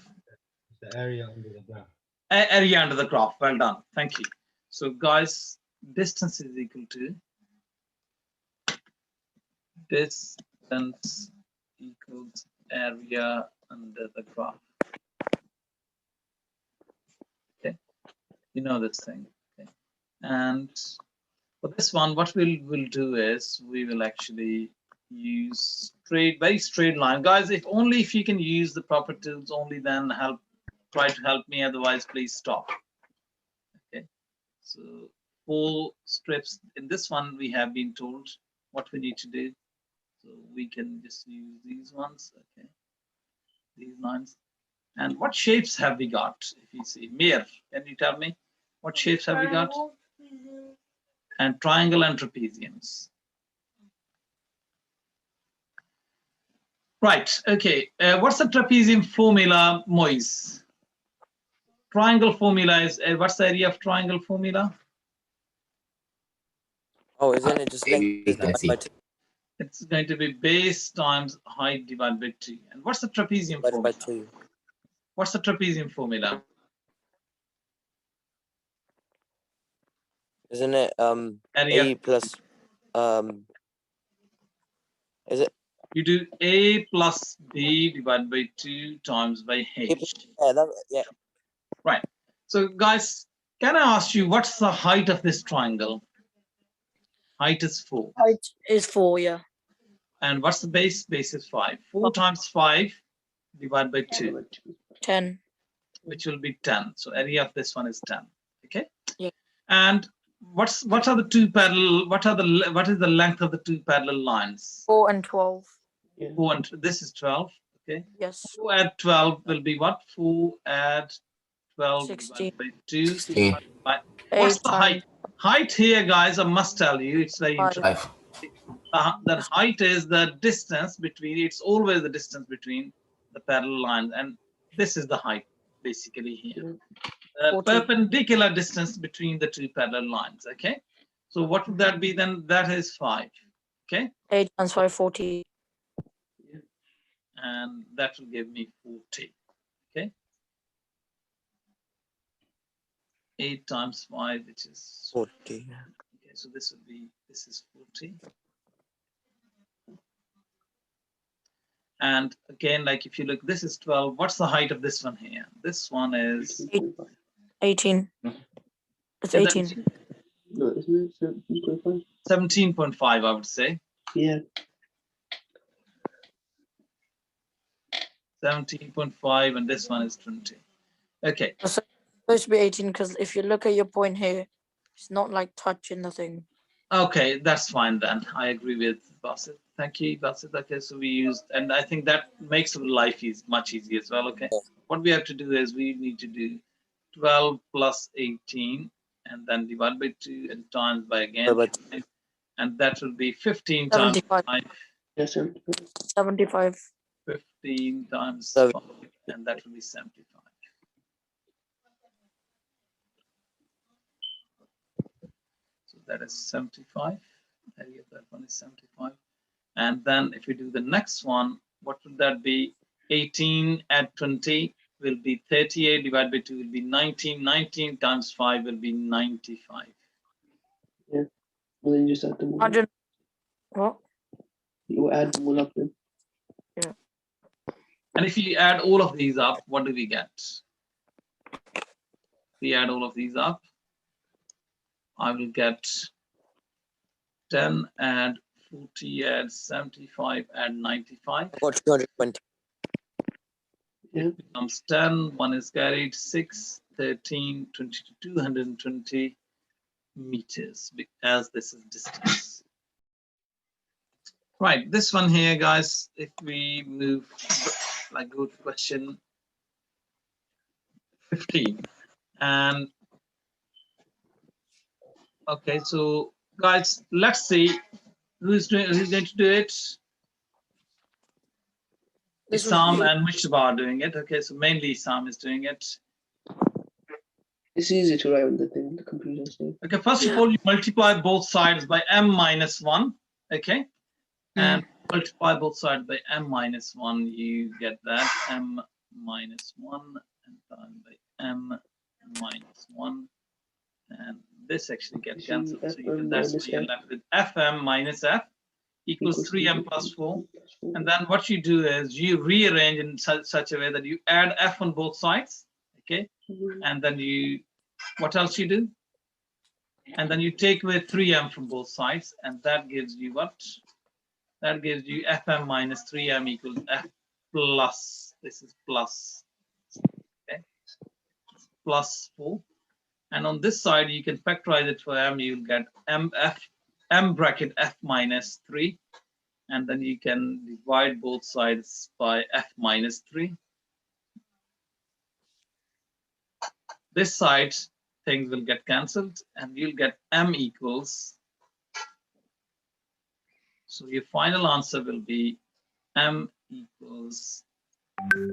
The area under the graph. Area under the graph. Well done. Thank you. So guys, distance is equal to distance equals area under the graph. Okay, you know this thing. Okay, and for this one, what we'll do is we will actually use very straight line, guys. If you can use the proper tools, only then try to help me. Otherwise, please stop. Okay, so 4 strips in this one we have been told what we need to do. So we can just use these ones, okay, these lines. And what shapes have we got? If you see, Mir, can you tell me what shapes have we got? And triangle and trapeziums. Right, okay. What's the trapezium formula, Moise? Triangle formula is, what's the area of triangle formula? Oh, isn't it just length is divided by 2? It's going to be base times height divided by 2. And what's the trapezium Divided formula? by 2. What's the trapezium formula? Isn't it Area. A plus is it You do A plus B divided by 2 times by H. yeah. Right. So guys, can I ask you what's the height of this triangle? Height is 4. Height is 4, yeah. And what's the base? Base is 5. 4 times 5 divided by 2. 10. Which will be 10. So area of this one is 10. Okay. Yeah. And what are the two parallel? What is the length of the two parallel lines? 4 and 12. 4 and this is 12. Okay. Yes. 4 add 12 will be what? 4 add 12 16. by 2. 16. What's the height? Height here, guys, I must tell you, it's very interesting. 5. That height is the distance between, it's always the distance between the parallel lines. And this is the height, basically here. Perpendicular distance between the two parallel lines, okay? So what would that be then? That is 5, okay? 8 times 5, 40. And that will give me 40, okay? 8 times 5, which is 40. Okay, so this is 40. And again, like if you look, this is 12. What's the height of this one here? This one is 18. It's 18. No, isn't it 17.5? 17.5, I would say. Yeah. 17.5, and this one is 20. Okay. It's supposed to be 18 because if you look at your point here, it's not like touching the thing. Okay, that's fine then. I agree with Basit. Thank you, Basit. Okay, so we used, and I think that makes life much easier as well. Okay, what we have to do is we need to do 12 plus 18 and then divide by 2 and times by again, and that will be 15 times 5. Yes, 75. 15 times 5, and that will be 75. So that is 75. Area of that one is 75. And then if we do the next one, what would that be? 18 add 20 will be 38, divided by 2 will be 19. 19 times 5 will be 95. Well, then you just add them all up. 100. What? You add them all up then. And if you add all of these up, what do we get? We add all of these up, I will get 10 add 40 add 75 add 95. Got 220. It becomes 10, 1 is carried, 6, 13, 22, 220 meters, as this is distance. Right, this one here, guys, if we move, like go to question 15. And okay, so guys, let's see who's going to do it. This was Isam me. and Mustafa are doing it. Okay, so mainly Isam is doing it. It's easy to write on the thing, the computer stuff. Okay, first of all, you multiply both sides by m minus 1. Okay, and multiply both sides by m minus 1. You get that m minus 1 and divided by m minus 1. And this actually gets cancelled. So you can, that's what you're left with. Fm minus f equals 3m plus 4. And then what you do is you rearrange in such a way that you add f on both sides. Okay, and then you, what else you do? And then you take away 3m from both sides, and that gives you what? That gives you fm minus 3m equals f plus, this is plus, okay, plus 4. And on this side, you can factorize it for m, you'll get m bracket f minus 3. And then you can divide both sides by f minus 3. This side, things will get cancelled, and you'll get m equals. So your final answer will be m equals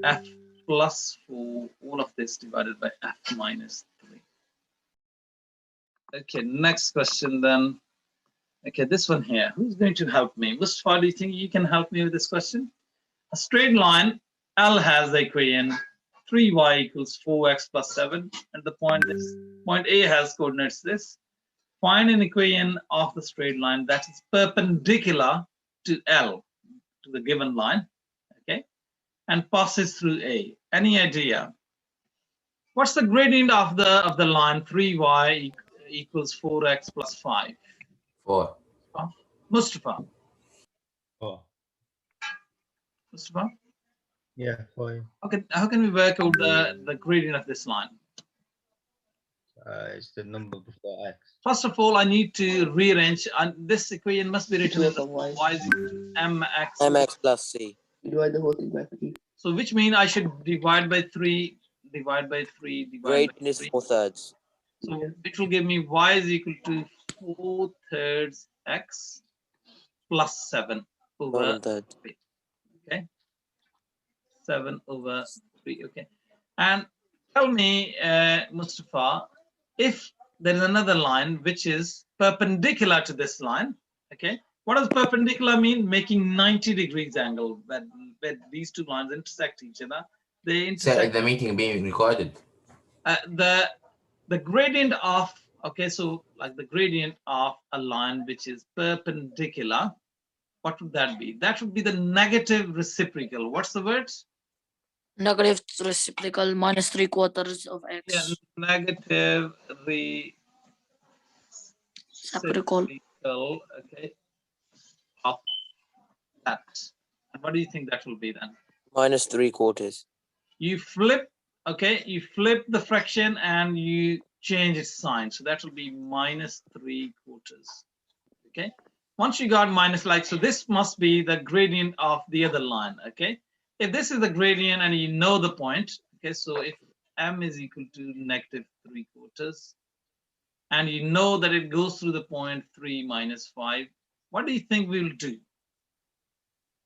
f plus 4, all of this divided by f minus 3. Okay, next question then. Okay, this one here. Who's going to help me? Mustafa, do you think you can help me with this question? A straight line, L has the equation 3y equals 4x plus 7. And the point is, point A has coordinates this. Find an equation of the straight line that is perpendicular to L, to the given line, okay, and passes through A. Any idea? What's the gradient of the line 3y equals 4x plus 5? 4. Mustafa. 4. Mustafa? Yeah, 4. Okay, how can we work out the gradient of this line? It's the number before x. First of all, I need to rearrange, and this equation must be written as y. y is equal to mx. mx plus c. You divide the whole thing by 3. So which means I should divide by 3, divide by 3, divide Gradient by is 3. 4/3. So it will give me y is equal to 4/3 x plus 7 over 1/3. 3. Okay, 7 over 3. Okay, and tell me, Mustafa, if there is another line which is perpendicular to this line. Okay, what does perpendicular mean? Making 90 degrees angle where these two lines intersect each other. They Sir, intersect. the meeting being recorded. The gradient of, okay, so like the gradient of a line which is perpendicular, what would that be? That would be the negative reciprocal. What's the word? Negative reciprocal minus 3/4 of x. Yeah, negative Reciprocal. reciprocal, okay, of that. And what do you think that will be then? Minus 3/4. You flip, okay, you flip the fraction and you change its sign. So that will be minus 3/4. Okay. Once you got minus, like, so this must be the gradient of the other line. Okay. If this is the gradient and you know the point, okay, so if m is equal to negative 3/4 and you know that it goes through the point 3 minus 5, what do you think we will do?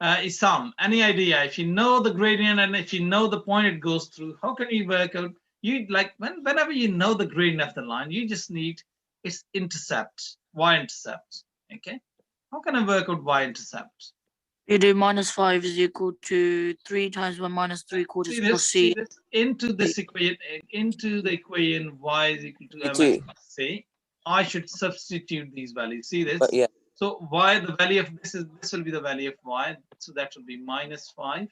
Isam, any idea? If you know the gradient and if you know the point it goes through, how can you work out? You like whenever you know the gradient of the line, you just need its intercept, y-intercept. Okay, how can I work out y-intercept? You do -5 is equal to 3 times 1 minus 3/4 See plus this, c. see this, into this equation, into the equation y is equal to It's mx you. plus c. I should substitute these values. See this? But yeah, So y, the value of this will be the value of y. So that will be -5.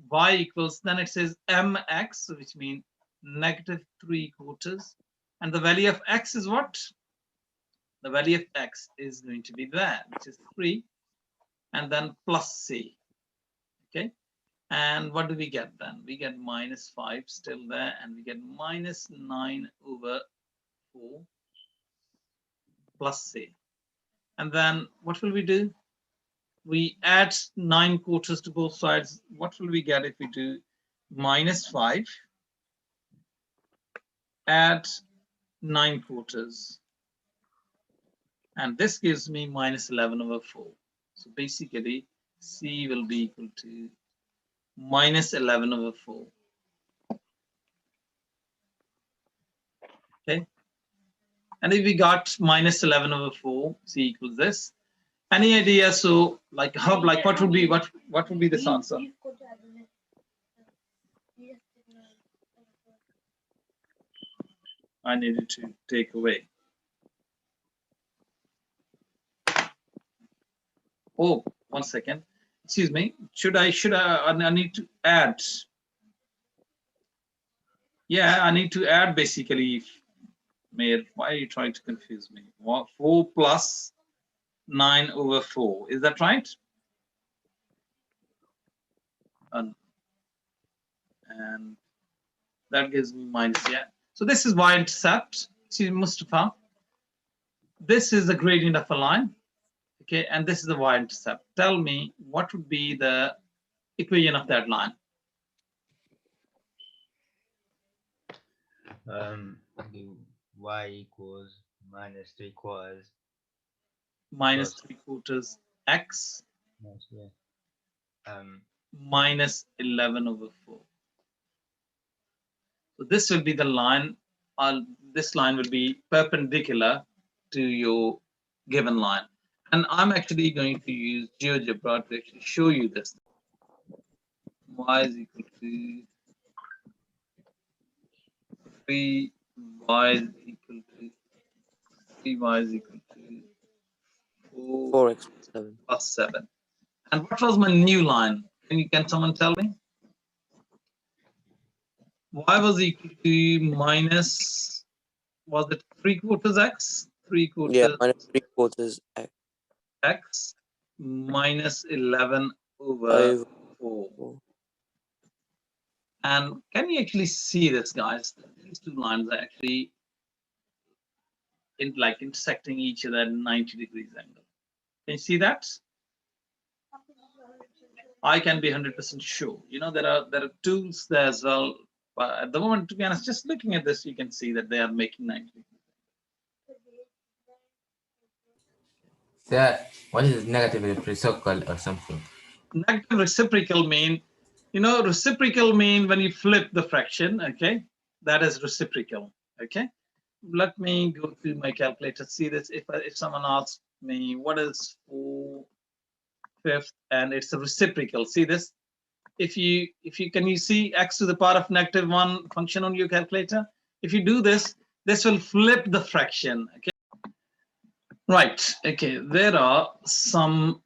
Y equals, then it says mx, which means -3/4. And the value of x is what? The value of x is going to be that, which is 3, and then plus c. Okay. And what do we get then? We get -5 still there, and we get -9/4 plus c. And then what will we do? We add 9/4 to both sides. What will we get if we do -5, add 9/4? And this gives me -11/4. So basically, c will be equal to -11/4. Okay. And if we got -11/4, c equals this. Any idea? So like how, like what would be this answer? I needed to take away. Oh, 1 second. Excuse me. I need to add. Yeah, I need to add basically. Mayor, why are you trying to confuse me? 4 plus 9/4. Is that right? And that gives me minus, yeah. So this is y-intercept. See, Mustafa, this is the gradient of a line. Okay, and this is the y-intercept. Tell me what would be the equation of that line? The y equals -3/4 Minus 3/4 x minus 11/4. So this will be the line. This line will be perpendicular to your given line. And I'm actually going to use GeoGebra to actually show you this. Y is equal to 3y is equal to 3y is equal to 4x plus 7. plus 7. And what was my new line? Can someone tell me? Y was equal to minus, was it 3/4 x? 3/4 Yeah, -3/4 x x minus 11/4. over 4. And can you actually see this, guys? These two lines are actually intersecting each other at 90 degrees angle. Can you see that? I can be 100% sure. You know, there are tools there as well. But at the moment, to be honest, just looking at this, you can see that they are making 90 degrees. So what is negative reciprocal or something? Negative reciprocal mean, reciprocal mean when you flip the fraction, okay? That is reciprocal, okay? Let me go to my calculator, see this. If someone asks me what is 4/5 and it's a reciprocal, see this? If you can you see x to the power of -1 function on your calculator? If you do this, this will flip the fraction, okay? Right, okay, there are some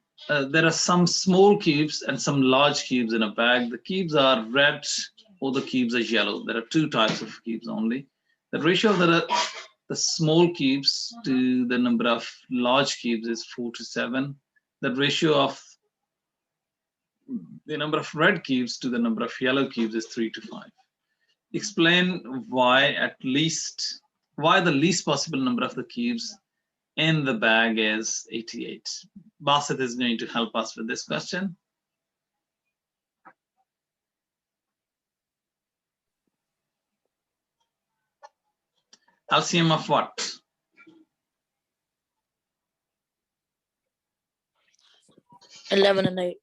small cubes and some large cubes in a bag. The cubes are red or the cubes are yellow. There are two types of cubes only. The ratio of the small cubes to the number of large cubes is 4:7. The ratio of the number of red cubes to the number of yellow cubes is 3:5. Explain why the least possible number of the cubes in the bag is 88. Basit is going to help us with this question. LCM of what? 11 and 8.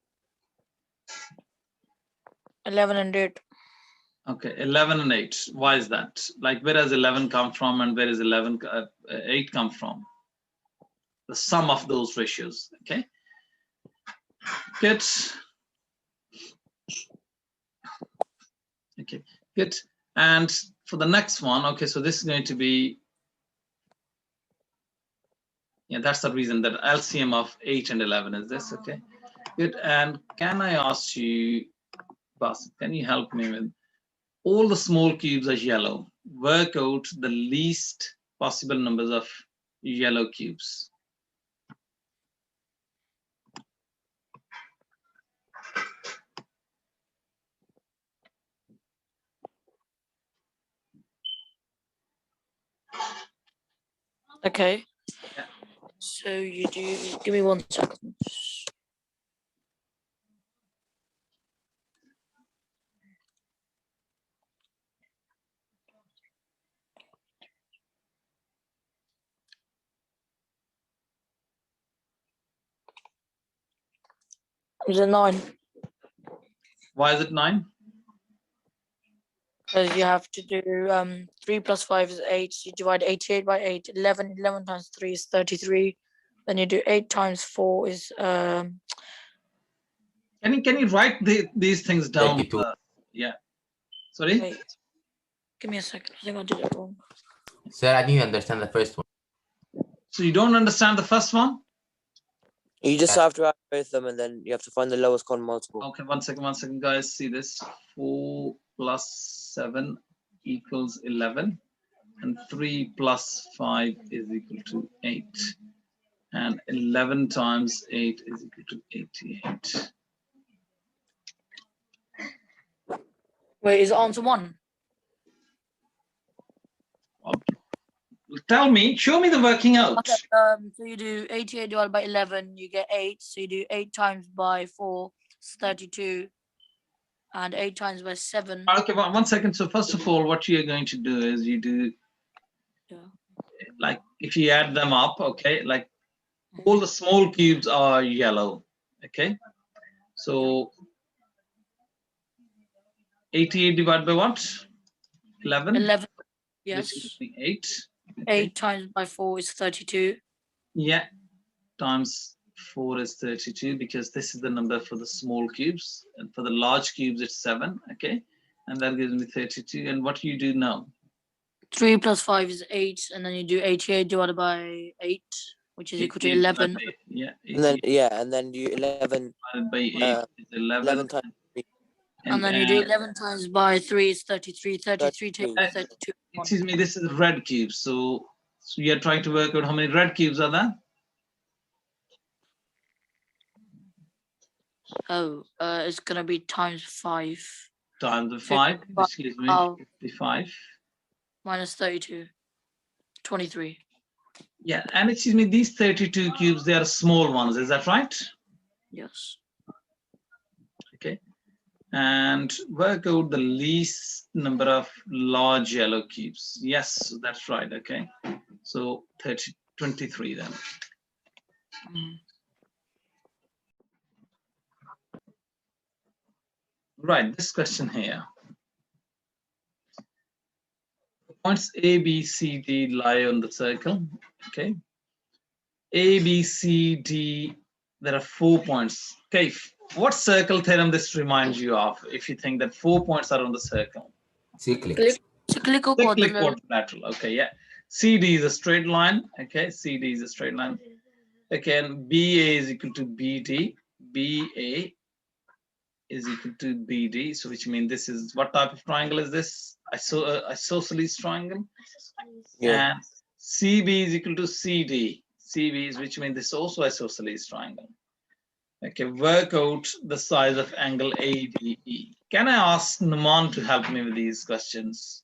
11 and 8. Okay, 11 and 8. Why is that? Like, where does 11 come from and where does 8 come from? The sum of those ratios, okay? Good. Okay, good. And for the next one, okay, so this is going to be, yeah, that's the reason that LCM of 8 and 11 is this, okay? Good. And can I ask you, Bas, can you help me with all the small cubes are yellow? Work out the least possible numbers of yellow cubes. Okay. Yeah. So you do, give me 1 second. Is it 9? Why is it 9? Because you have to do 3 plus 5 is 8. You divide 88 by 8. 11 times 3 is 33. Then you do 8 times 4 is Can you write these things down? 32. Yeah. Sorry. wait. Give me a second. I think I did it wrong. Sir, I didn't understand the first one. So you don't understand the first one? You just Yeah. have to add both of them, and then you have to find the lowest common multiple. Okay, one second, guys. See this. 4 plus 7 equals 11, and 3 plus 5 is equal to 8, and 11 times 8 is equal to 88. Wait, is it answer 1? Tell me, show me the working out. Okay, so you do 88 divided by 11, you get 8. So you do 8 times by 4, it's 32. And 8 times by 7. Okay, one second. So first of all, what you're going to do is you do, like, if you add them up, okay, like all the small cubes are yellow, okay? So 88 divided by what? 11? 11, Which yes. is 8. 8 times by 4 is 32. Yeah, times 4 is 32, because this is the number for the small cubes, and for the large cubes it's 7, okay? And that gives me 32. And what do you do now? 3 plus 5 is 8, and then you do 88 divided by 8, which is equal to 88 divided 11. by 8, yeah, And then you 11 divided by 8 is 11 times 3. And then you do 11 times by 3 is 33. 33 takes 32. Excuse me, this is red cubes. So you're trying to work out how many red cubes are there? Oh, it's gonna be times 5. Times the 5, which gives me 55. Minus 32. 23. Yeah, and excuse me, these 32 cubes, they are small ones, is that right? Yes. Okay. And work out the least number of large yellow cubes. Yes, that's right. Okay. So 23 then. Right, this question here. Points A, B, C, D lie on the circle. Okay. A, B, C, D, there are 4 points. Okay, what circle theorem this reminds you of if you think that 4 points are on the circle? Cyclic. Cyclic quadrilateral. Okay, yeah. CD is a straight line. Okay, CD is a straight line. Okay, and BA is equal to BD. BA is equal to BD. So which means this is, what type of triangle is this? Isosceles triangle. Yeah. And CB is equal to CD. CB is, which means this is also isosceles triangle. Okay, work out the size of angle ADE. Can I ask Naman to help me with these questions?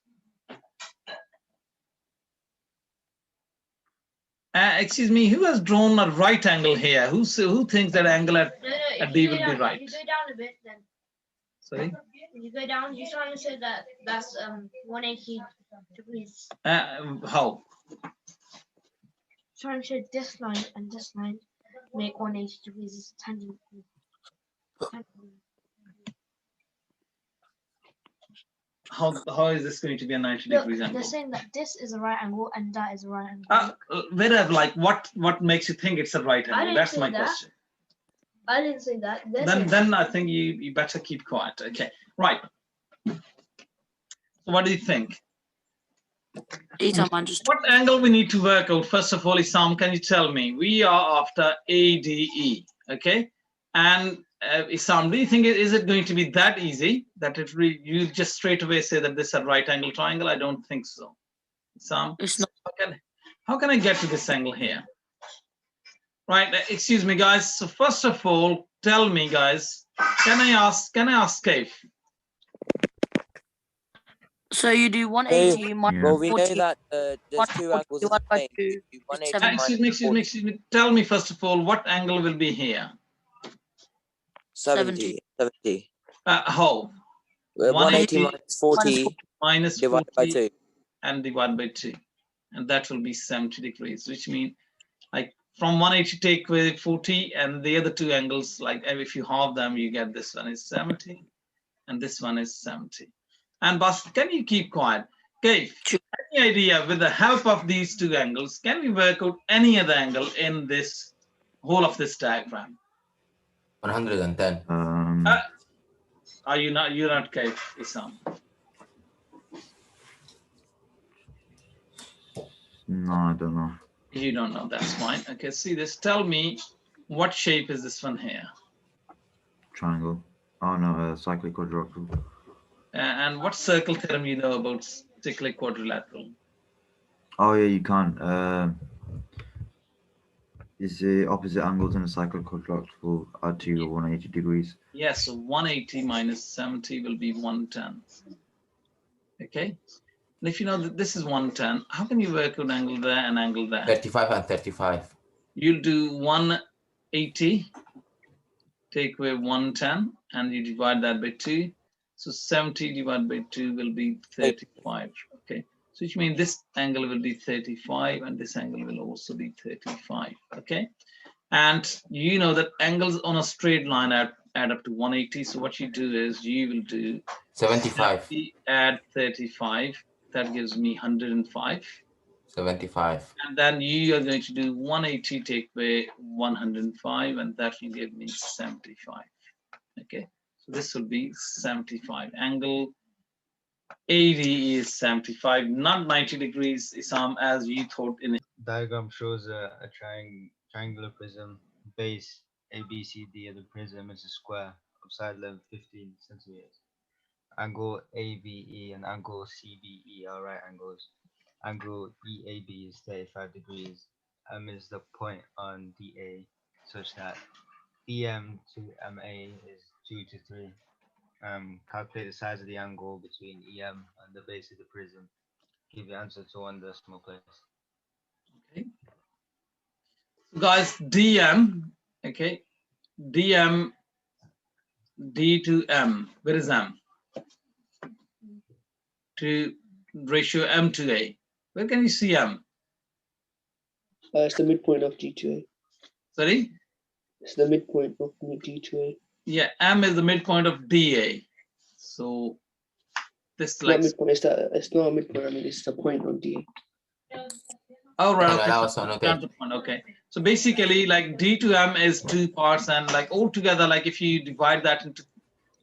Excuse me, who has drawn a right angle here? Who thinks that angle at D will be right? If you go down a bit, then. Sorry? If you go down, you're trying to say that that's 180 degrees. How? Trying to say this line and this line make 180 degrees is tangent. How is this going to be a 90 degrees angle? They're saying that this is a right angle and that is a right angle. Wherever, like, what makes you think it's a right angle? That's my question. I didn't say that. They Then said I think you better keep quiet. Okay, right. So what do you think? What angle we need to work out? First of all, Isam, can you tell me? We are after ADE, okay? And Isam, do you think is it going to be that easy that you just straight away say that this is a right angle triangle? I don't think so. Isam, It's not. how can I get to this angle here? Right, excuse me, guys. So first of all, tell me, guys, can I ask Kaif? So you do 180 minus Well, we 40. know that there's two 140 angles in the divided by plane. 2 You do is 180 minus Excuse me. Tell me first of all, what angle will be here? 70. How? 180 minus 40 minus divided by 40 2. and divided by 2. And that will be 70 degrees, which means like from 180 take away 40 and the other two angles, like if you halve them, you get this one is 70 and this one is 70. And Bas, can you keep quiet? Okay, any idea with the help of these two angles, can we work out any other angle in this whole of this diagram? 110. Are you not? You're not Kaif, Isam. No, I don't know. You don't know. That's fine. Okay, see this. Tell me, what shape is this one here? Triangle. Oh no, cyclic quadrilateral. And what circle theorem you know about cyclic quadrilateral? Oh yeah, you can't. Is the opposite angles in a cyclic quadrilateral are to 180 degrees? Yes, so 180 minus 70 will be 110. Okay, and if you know that this is 110, how can you work out angle there and angle there? 35 and 35. You'll do 180, take away 110, and you divide that by 2. So 70 divided by 2 will be 35. Okay, so which means this angle will be 35 and this angle will also be 35. Okay, and you know that angles on a straight line add up to 180. So what you do is you will do 75. 70 add 35. That gives me 105. 75. And then you are going to do 180 take away 105, and that will give me 75. Okay, so this will be 75. Angle AD is 75, not 90 degrees, Isam, as you thought in it. Diagram shows a triangular prism. Base ABCD of the prism is a square of side length 15 centimeters. Angle AVE and angle CBE are right angles. Angle EAB is 35 degrees. M is the point on DA such that EM to MA is 2 to 3. Calculate the size of the angle between EM and the base of the prism. Give your answer to 1 decimal place. Okay, guys, DM, okay, DM, D to M, where is M? To ratio M to A. Where can you see M? It's the midpoint of D to A. Sorry? It's the midpoint of D to A. Yeah, M is the midpoint of DA. So this It's not like midpoint. It's not a midpoint. I mean, it's the point on D. oh right, No, okay. that was one, okay. Not the point, okay. So basically, like D to M is 2 parts, and like altogether, like if you divide that into,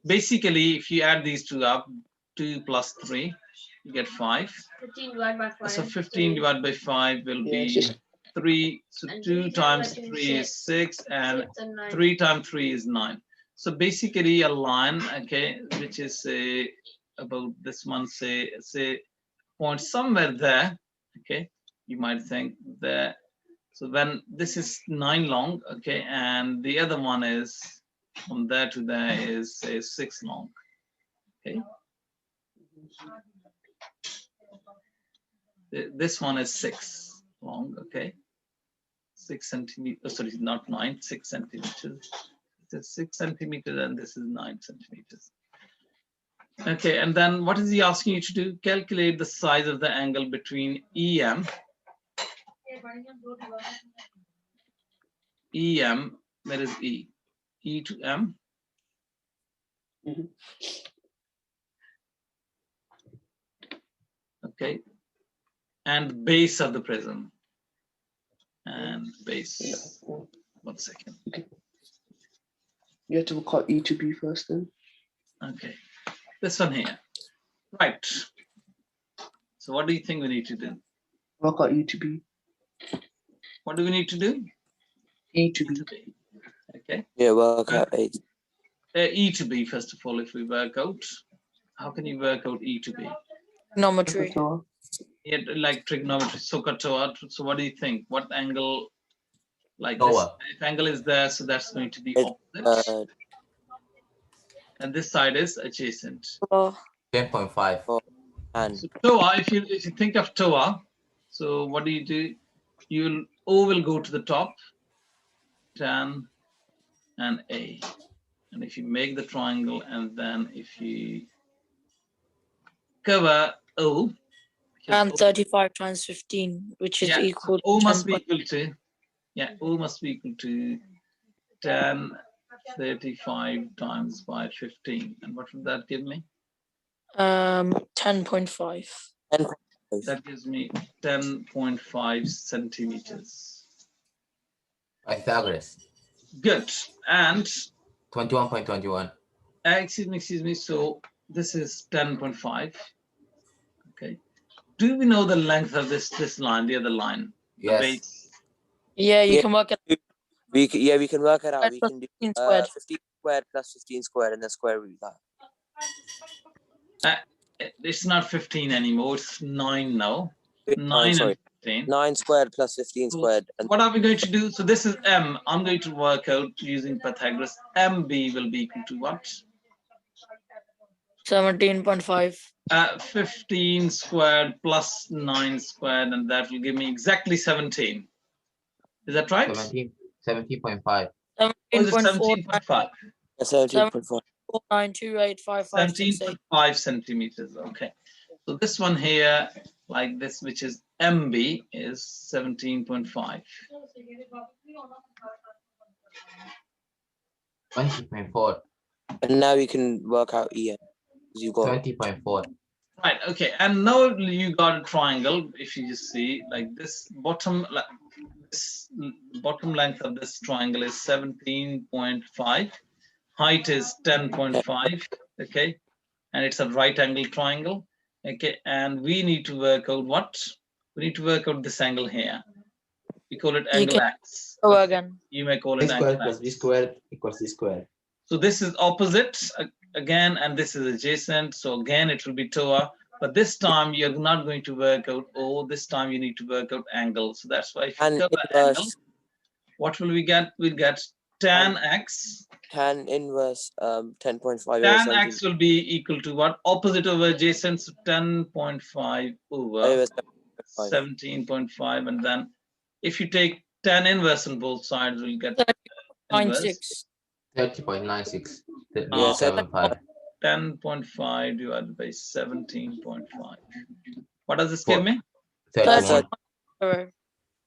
basically, if you add these two up, 2 plus 3, you get 5. 15 divided by 5. So 15 divided by 5 will Yeah, it's be just 3. So And 2 3 times times 3 is 6, and 6 and 9. 3 times 3 is 9. So basically, a line, okay, which is about this one, say point somewhere there, okay. You might think that. So when this is 9 long, okay, and the other one is from there to there is say 6 long, okay. This one is 6 long, okay. 6 centimeters, sorry, not 9, 6 centimeters. It's 6 centimeters and this is 9 centimeters. Okay, and then what is he asking you to do? Calculate the size of the angle between EM, where is E? E to M. Mhm. Okay, and base of the prism. And base. 1 second. Okay. You have to work out E to B first then. Okay, this one here. Right. So what do you think we need to do? Work out E to B. What do we need to do? E to B. Okay. Yeah, work out 8. E to B, first of all, if we work out. How can you work out E to B? Trigonometry. Yeah, like trigonometry, SOHCAHTOA. So what do you think? What angle, like this, Toa. if angle is there, so that's going to be It, opposite. And this side is adjacent. 10.5. and So TOA, if you think of TOA, so what do? O will go to the top, tan and A. And if you make the triangle and then if you cover O, And 35 times 15, which is equal to O must 10. be equal to, O must be equal to tan 35 times by 15. And what would that give me? 10.5. That gives me 10.5 centimeters. Pythagoras. Good. And 21.21. excuse me. So this is 10.5. Okay. Do we know the length of this line, the other line? The Yes. base? Yeah, you can work it. we can work it out. We Plus can do 15 squared. 15 squared plus 15 squared and then square root that. It's not 15 anymore. It's 9 now. 9 sorry. and 15. 9 squared plus 15 squared. And what are we going to do? So this is M. I'm going to work out using Pythagoras. MB will be equal to what? 17.5. 15 squared plus 9 squared, and that will give me exactly 17. Is that right? 17.5. 17.5. 17.5. 17.5 centimeters. Okay. So this one here, like this, which is MB, is 17.5. 20.4. And now we can work out EM. You got 20.4. Right. Okay. And now you got a triangle. If you just see, like this bottom length of this triangle is 17.5. Height is 10.5. Okay. And it's a right angle triangle. Okay. And we need to work out what? We need to work out this angle here. We call it angle X. Oh, again. You may call A it squared angle plus X. B squared equals C squared. So this is opposite again, and this is adjacent. So again, it will be TOA. But this time you're not going to work out O. This time you need to work out angle. So that's why if you tan cover inverse. angle, what will we get? We'll get tan X. Tan inverse 10.5. Tan X will be equal to what? Opposite over adjacent. So 10.5 over 17.5. And then if you take tan inverse on both sides, we'll get 96. 30.96. Oh, 75. 10.5 divided by 17.5. What does this Four. give me? 31.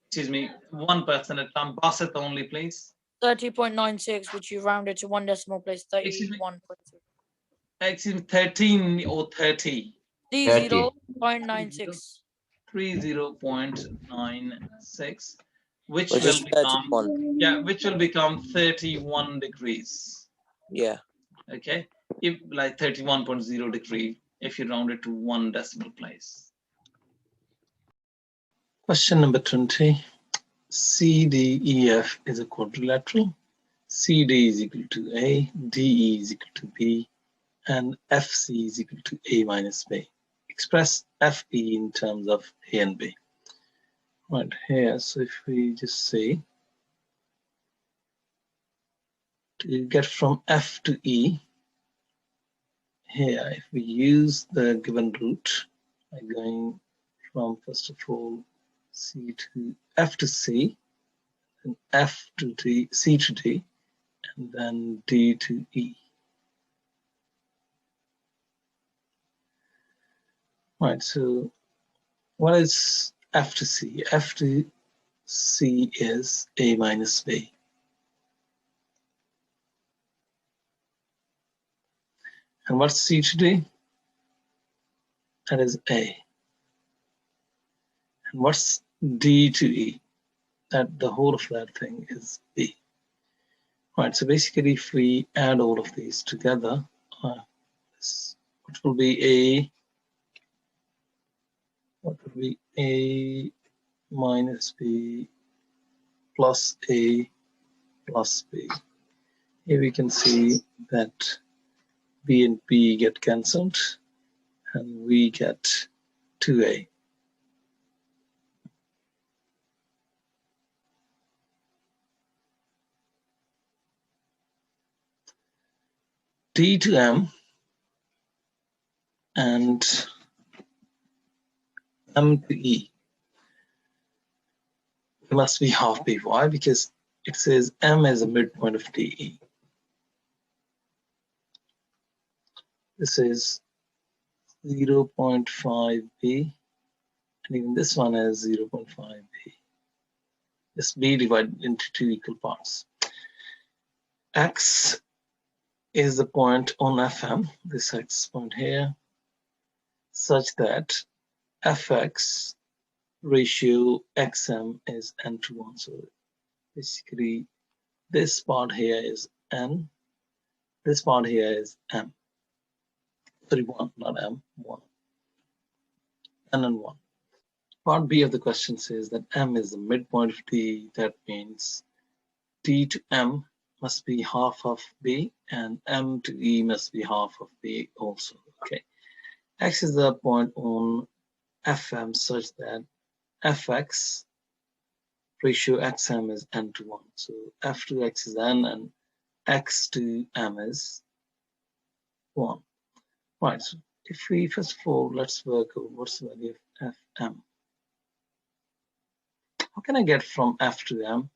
Excuse me, 1% at time. Bassett only, please. 30.96, which you rounded to one decimal place. 31.2. Excuse me, 13 or 30? 30.96. 30.96, which Which will is become 31. which will become 31 degrees. Yeah. Okay, if like 31.0 degree if you round it to one decimal place. Question number 20. CDEF is a quadrilateral. CD is equal to A, DE is equal to B, and FC is equal to A minus B. Express FE in terms of A and B. Right here, so if we just say to get from F to E, here, if we use the given route by going from, first of all, C to F to C, and F to D, C to D, and then D to E. Right, so what is F to C? F to C is A minus B. And what's C to D? That is A. And what's D to E? That the whole of that thing is B. Right, so basically if we add all of these together, what will be A minus B plus A plus B. Here we can see that B and B get cancelled and we get 2A. D to M and M to E must be half B. Why? Because it says M is a midpoint of DE. This is 0.5B, and even this one is 0.5B. This B divided into two equal parts. X is the point on FM, this X point here, such that Fx ratio XM is n to 1. So basically, this part here is n, this part here is m. Sorry, 1, not m, 1. N and 1. Part B of the question says that m is the midpoint of D. That means D to m must be half of B, and m to E must be half of B also. Okay. X is the point on FM such that Fx ratio XM is n to 1. So F to X is n and X to M is 1. Right, so if we first of all, let's work out what's the value of Fm. How can I get from F to M?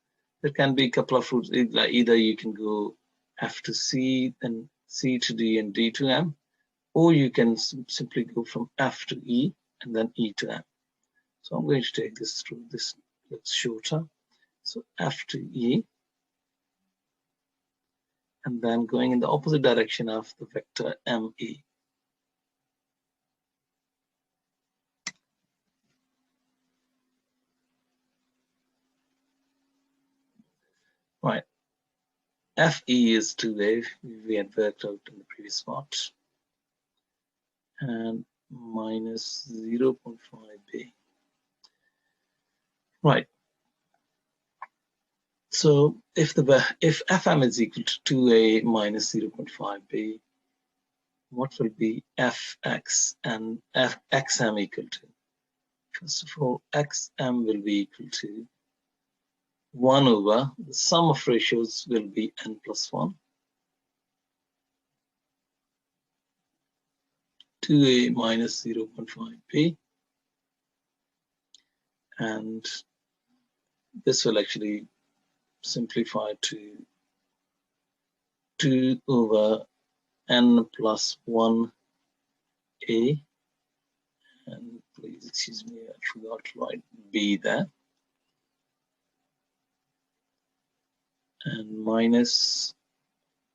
There can be a couple of routes. Either you can go F to C, then C to D and D to M, or you can simply go from F to E and then E to M. So I'm going to take this through. This looks shorter. So F to E, and then going in the opposite direction of the vector ME. Right. FE is 2A, we had worked out in the previous part, and minus 0.5B. Right. So if FM is equal to 2A minus 0.5B, what will be Fx and Xm equal to? First of all, Xm will be equal to 1 over the sum of ratios will be n plus 1. 2A minus 0.5B, and this will actually simplify to 2 over n plus 1A, and please excuse me, I forgot to write B there, and minus,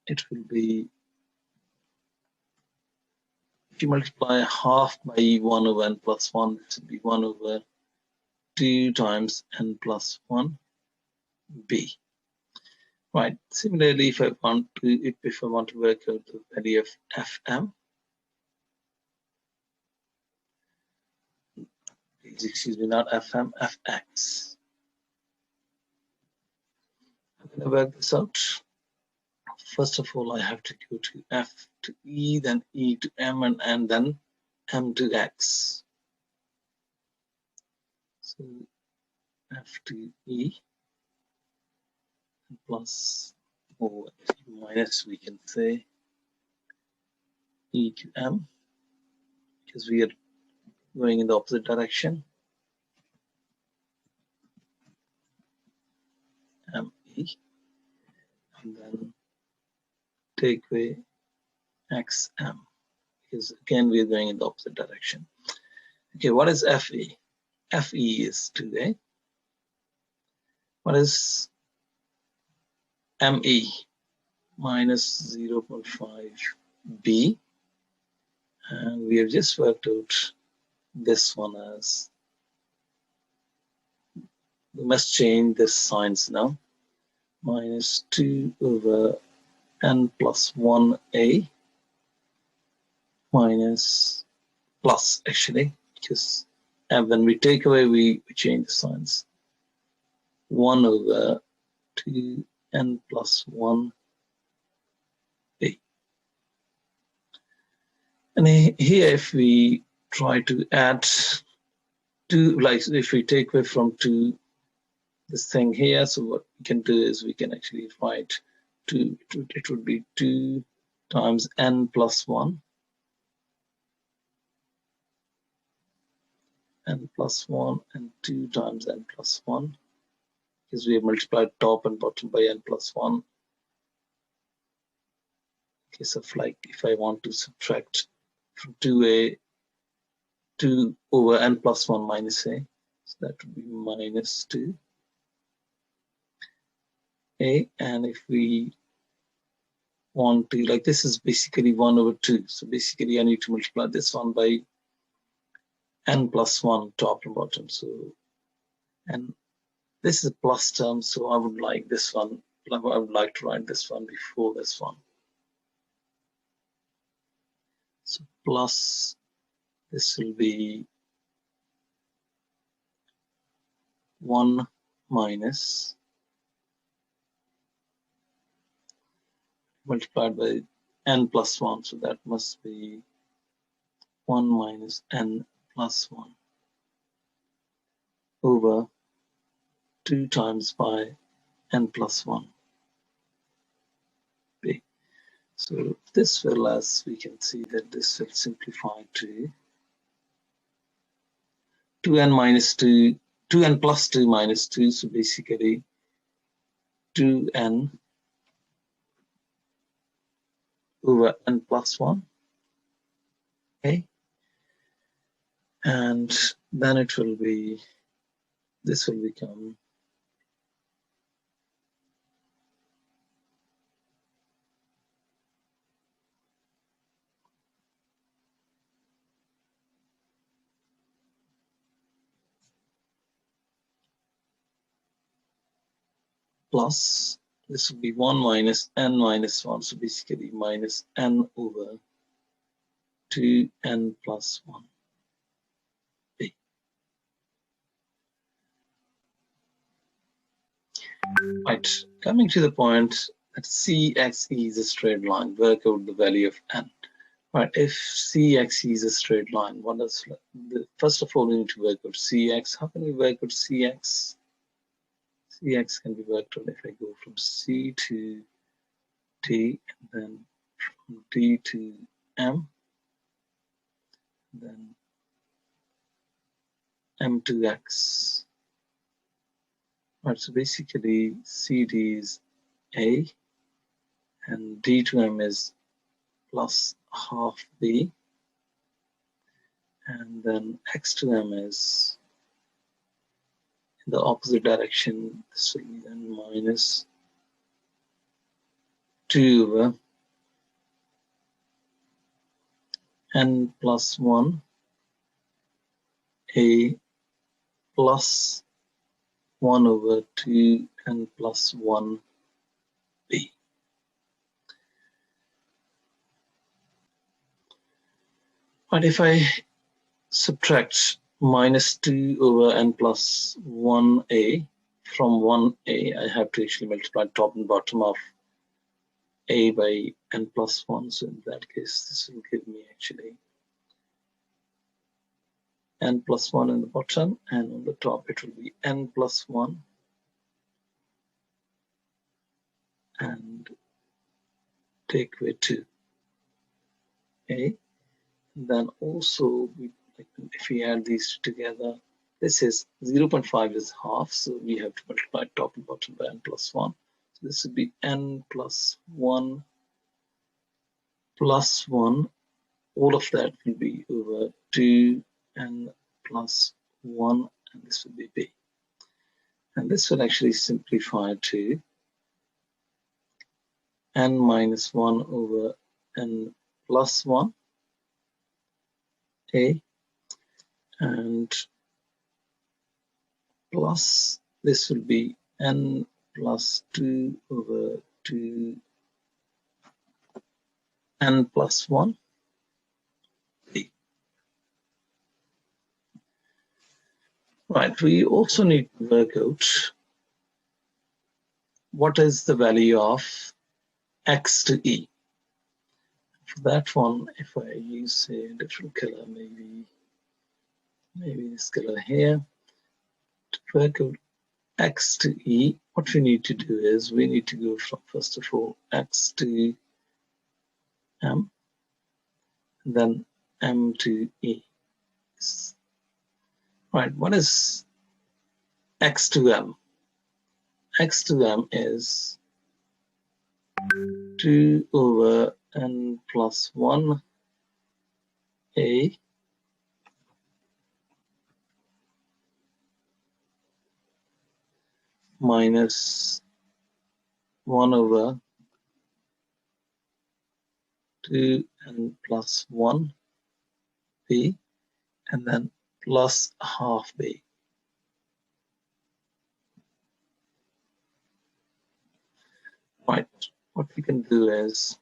it will be, if you multiply half by 1 over n plus 1, it will be 1 over 2 times n plus 1 B. Right. Similarly, if I want to work out the value of Fm, please excuse me, not Fm, Fx. I'm going to work this out. First of all, I have to go to F to E, then E to M, and then M to X. So F to E plus, or minus, we can say, E to M, because we are going in the opposite direction. ME, and then take away XM, because again we are going in the opposite direction. Okay, what is FE? FE is 2A. What is ME? Minus 0.5B. And we have just worked out this one as, we must change the signs now. minus 2 over n plus 1a minus plus, actually, because when we take away, we change the signs. 1 over 2n plus 1b. And here, if we try to add 2, like if we take away from 2 this thing here, so what we can do is we can actually write 2, it would be 2 times n plus 1, n plus 1, and 2 times n plus 1, because we have multiplied top and bottom by n plus 1. In case of like, if I want to subtract from 2 over n plus 1 minus a, so that would be minus 2a. And if we want to, like, this is basically 1 over 2, so basically I need to multiply this one by n plus 1 top and bottom. So, and this is a plus term, so I would like this one, I would like to write this one before this one. So plus, this will be 1 minus multiplied by n plus 1, so that must be 1 minus n plus 1 over 2 times by n plus 1 b. So this will, as we can see, that this will simplify to 2n minus 2, 2n plus 2 minus 2, so basically 2n over n plus 1, okay? And then it will be, this will become plus, this will be 1 minus n minus 1, so basically minus n over 2n plus 1 b. Right, coming to the point that CXE is a straight line, work out the value of n. Right, if CXE is a straight line, what does, first of all, we need to work out CX. How can we work out CX? CX can be worked out if I go from C to T, and then from T to M, then M to X. Right, so basically CD is A, and D to M is plus half B, and then X to M is in the opposite direction. This will be then minus 2 over n plus 1 A plus 1 over 2 n plus 1 B. But if I subtract minus 2 over n plus 1a from 1a, I have to actually multiply top and bottom of a by n plus 1. So in that case, this will give me actually n plus 1 in the bottom, and on the top it will be n plus 1 and take away 2. Okay. Then also, if we add these together, this is 0.5 is half, so we have to multiply top and bottom by n plus 1. So this would be n plus 1 plus 1. All of that will be over 2n plus 1, and this will be b. And this will actually simplify to n minus 1 over n plus 1 a, and plus this will be n plus 2 over 2 n plus 1 b. Right, we also need to work out what is the value of x to e. For that one, if I use a different color, maybe this color here, to work out x to e, what we need to do is we need to go from, first of all, x to m, and then m to e. Right, what is x to m? X to m is 2 over n plus 1 a minus 1 over 2 n plus 1 b, and then plus half b. Right, what we can do is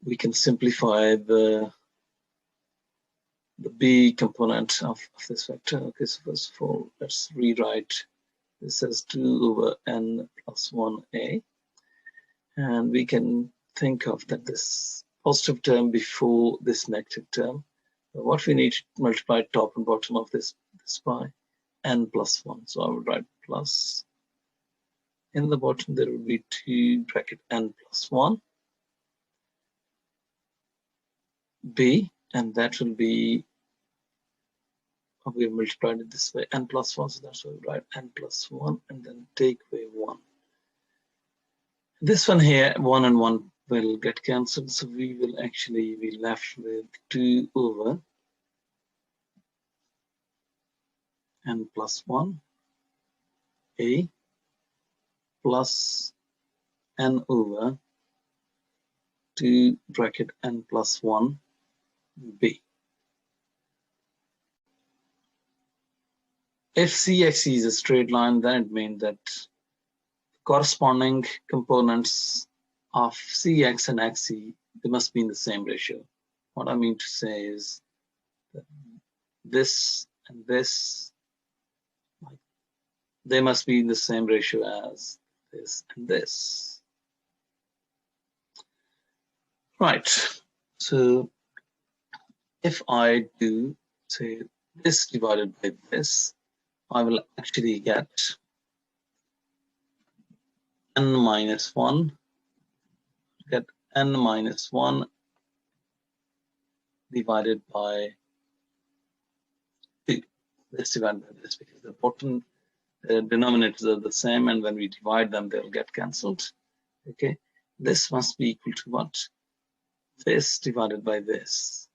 we can simplify the b component of this vector. Okay, so first of all, let's rewrite this as 2 over n plus 1a, and we can think of that this positive term before this negative term. What we need to multiply top and bottom of this by n plus 1. So I would write plus. In the bottom there will be 2 bracket n plus 1 b, and that will be, we have multiplied it this way, n plus 1, so that's why we write n plus 1 and then take away 1. This one here, 1 and 1 will get cancelled, so we will actually be left with 2 over n plus 1 a plus n over 2 bracket n plus 1 b. If CXE is a straight line, then it means that corresponding components of CX and XE, they must be in the same ratio. What I mean to say is that this and this, they must be in the same ratio as this and this. Right, so if I do, say, this divided by this, I will actually get n minus 1, get n minus 1 divided by 2. Let's divide by this because the bottom denominators are the same, and when we divide them, they'll get cancelled. Okay, this must be equal to what? This divided by this.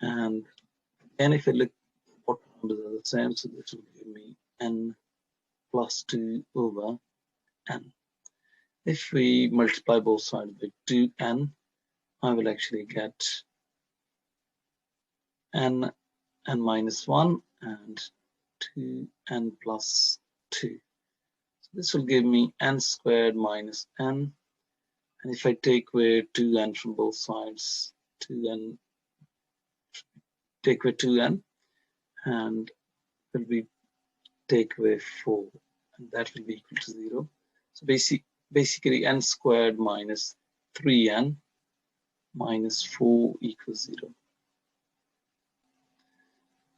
And again, if you look, bottom numbers are the same, so this will give me n plus 2 over n. If we multiply both sides by 2n, I will actually get n minus 1 and 2n plus 2. So this will give me n squared minus n. And if I take away 2n from both sides, 2n, take away 2n, and will be take away 4, and that will be equal to 0. So basically n squared minus 3n minus 4 equals 0.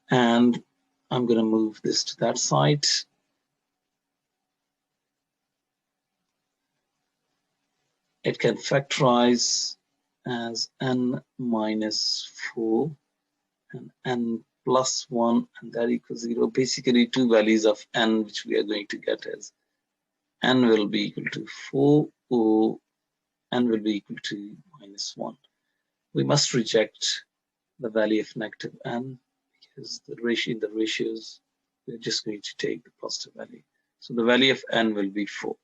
And I'm going to move this to that side. It can factorize as n minus 4 and n plus 1, and that equals 0. Basically, two values of n which we are going to get as n will be equal to 4 or n will be equal to minus 1. We must reject the value of negative n because the ratio in the ratios, we're just going to take the positive value. So the value of n will be 4.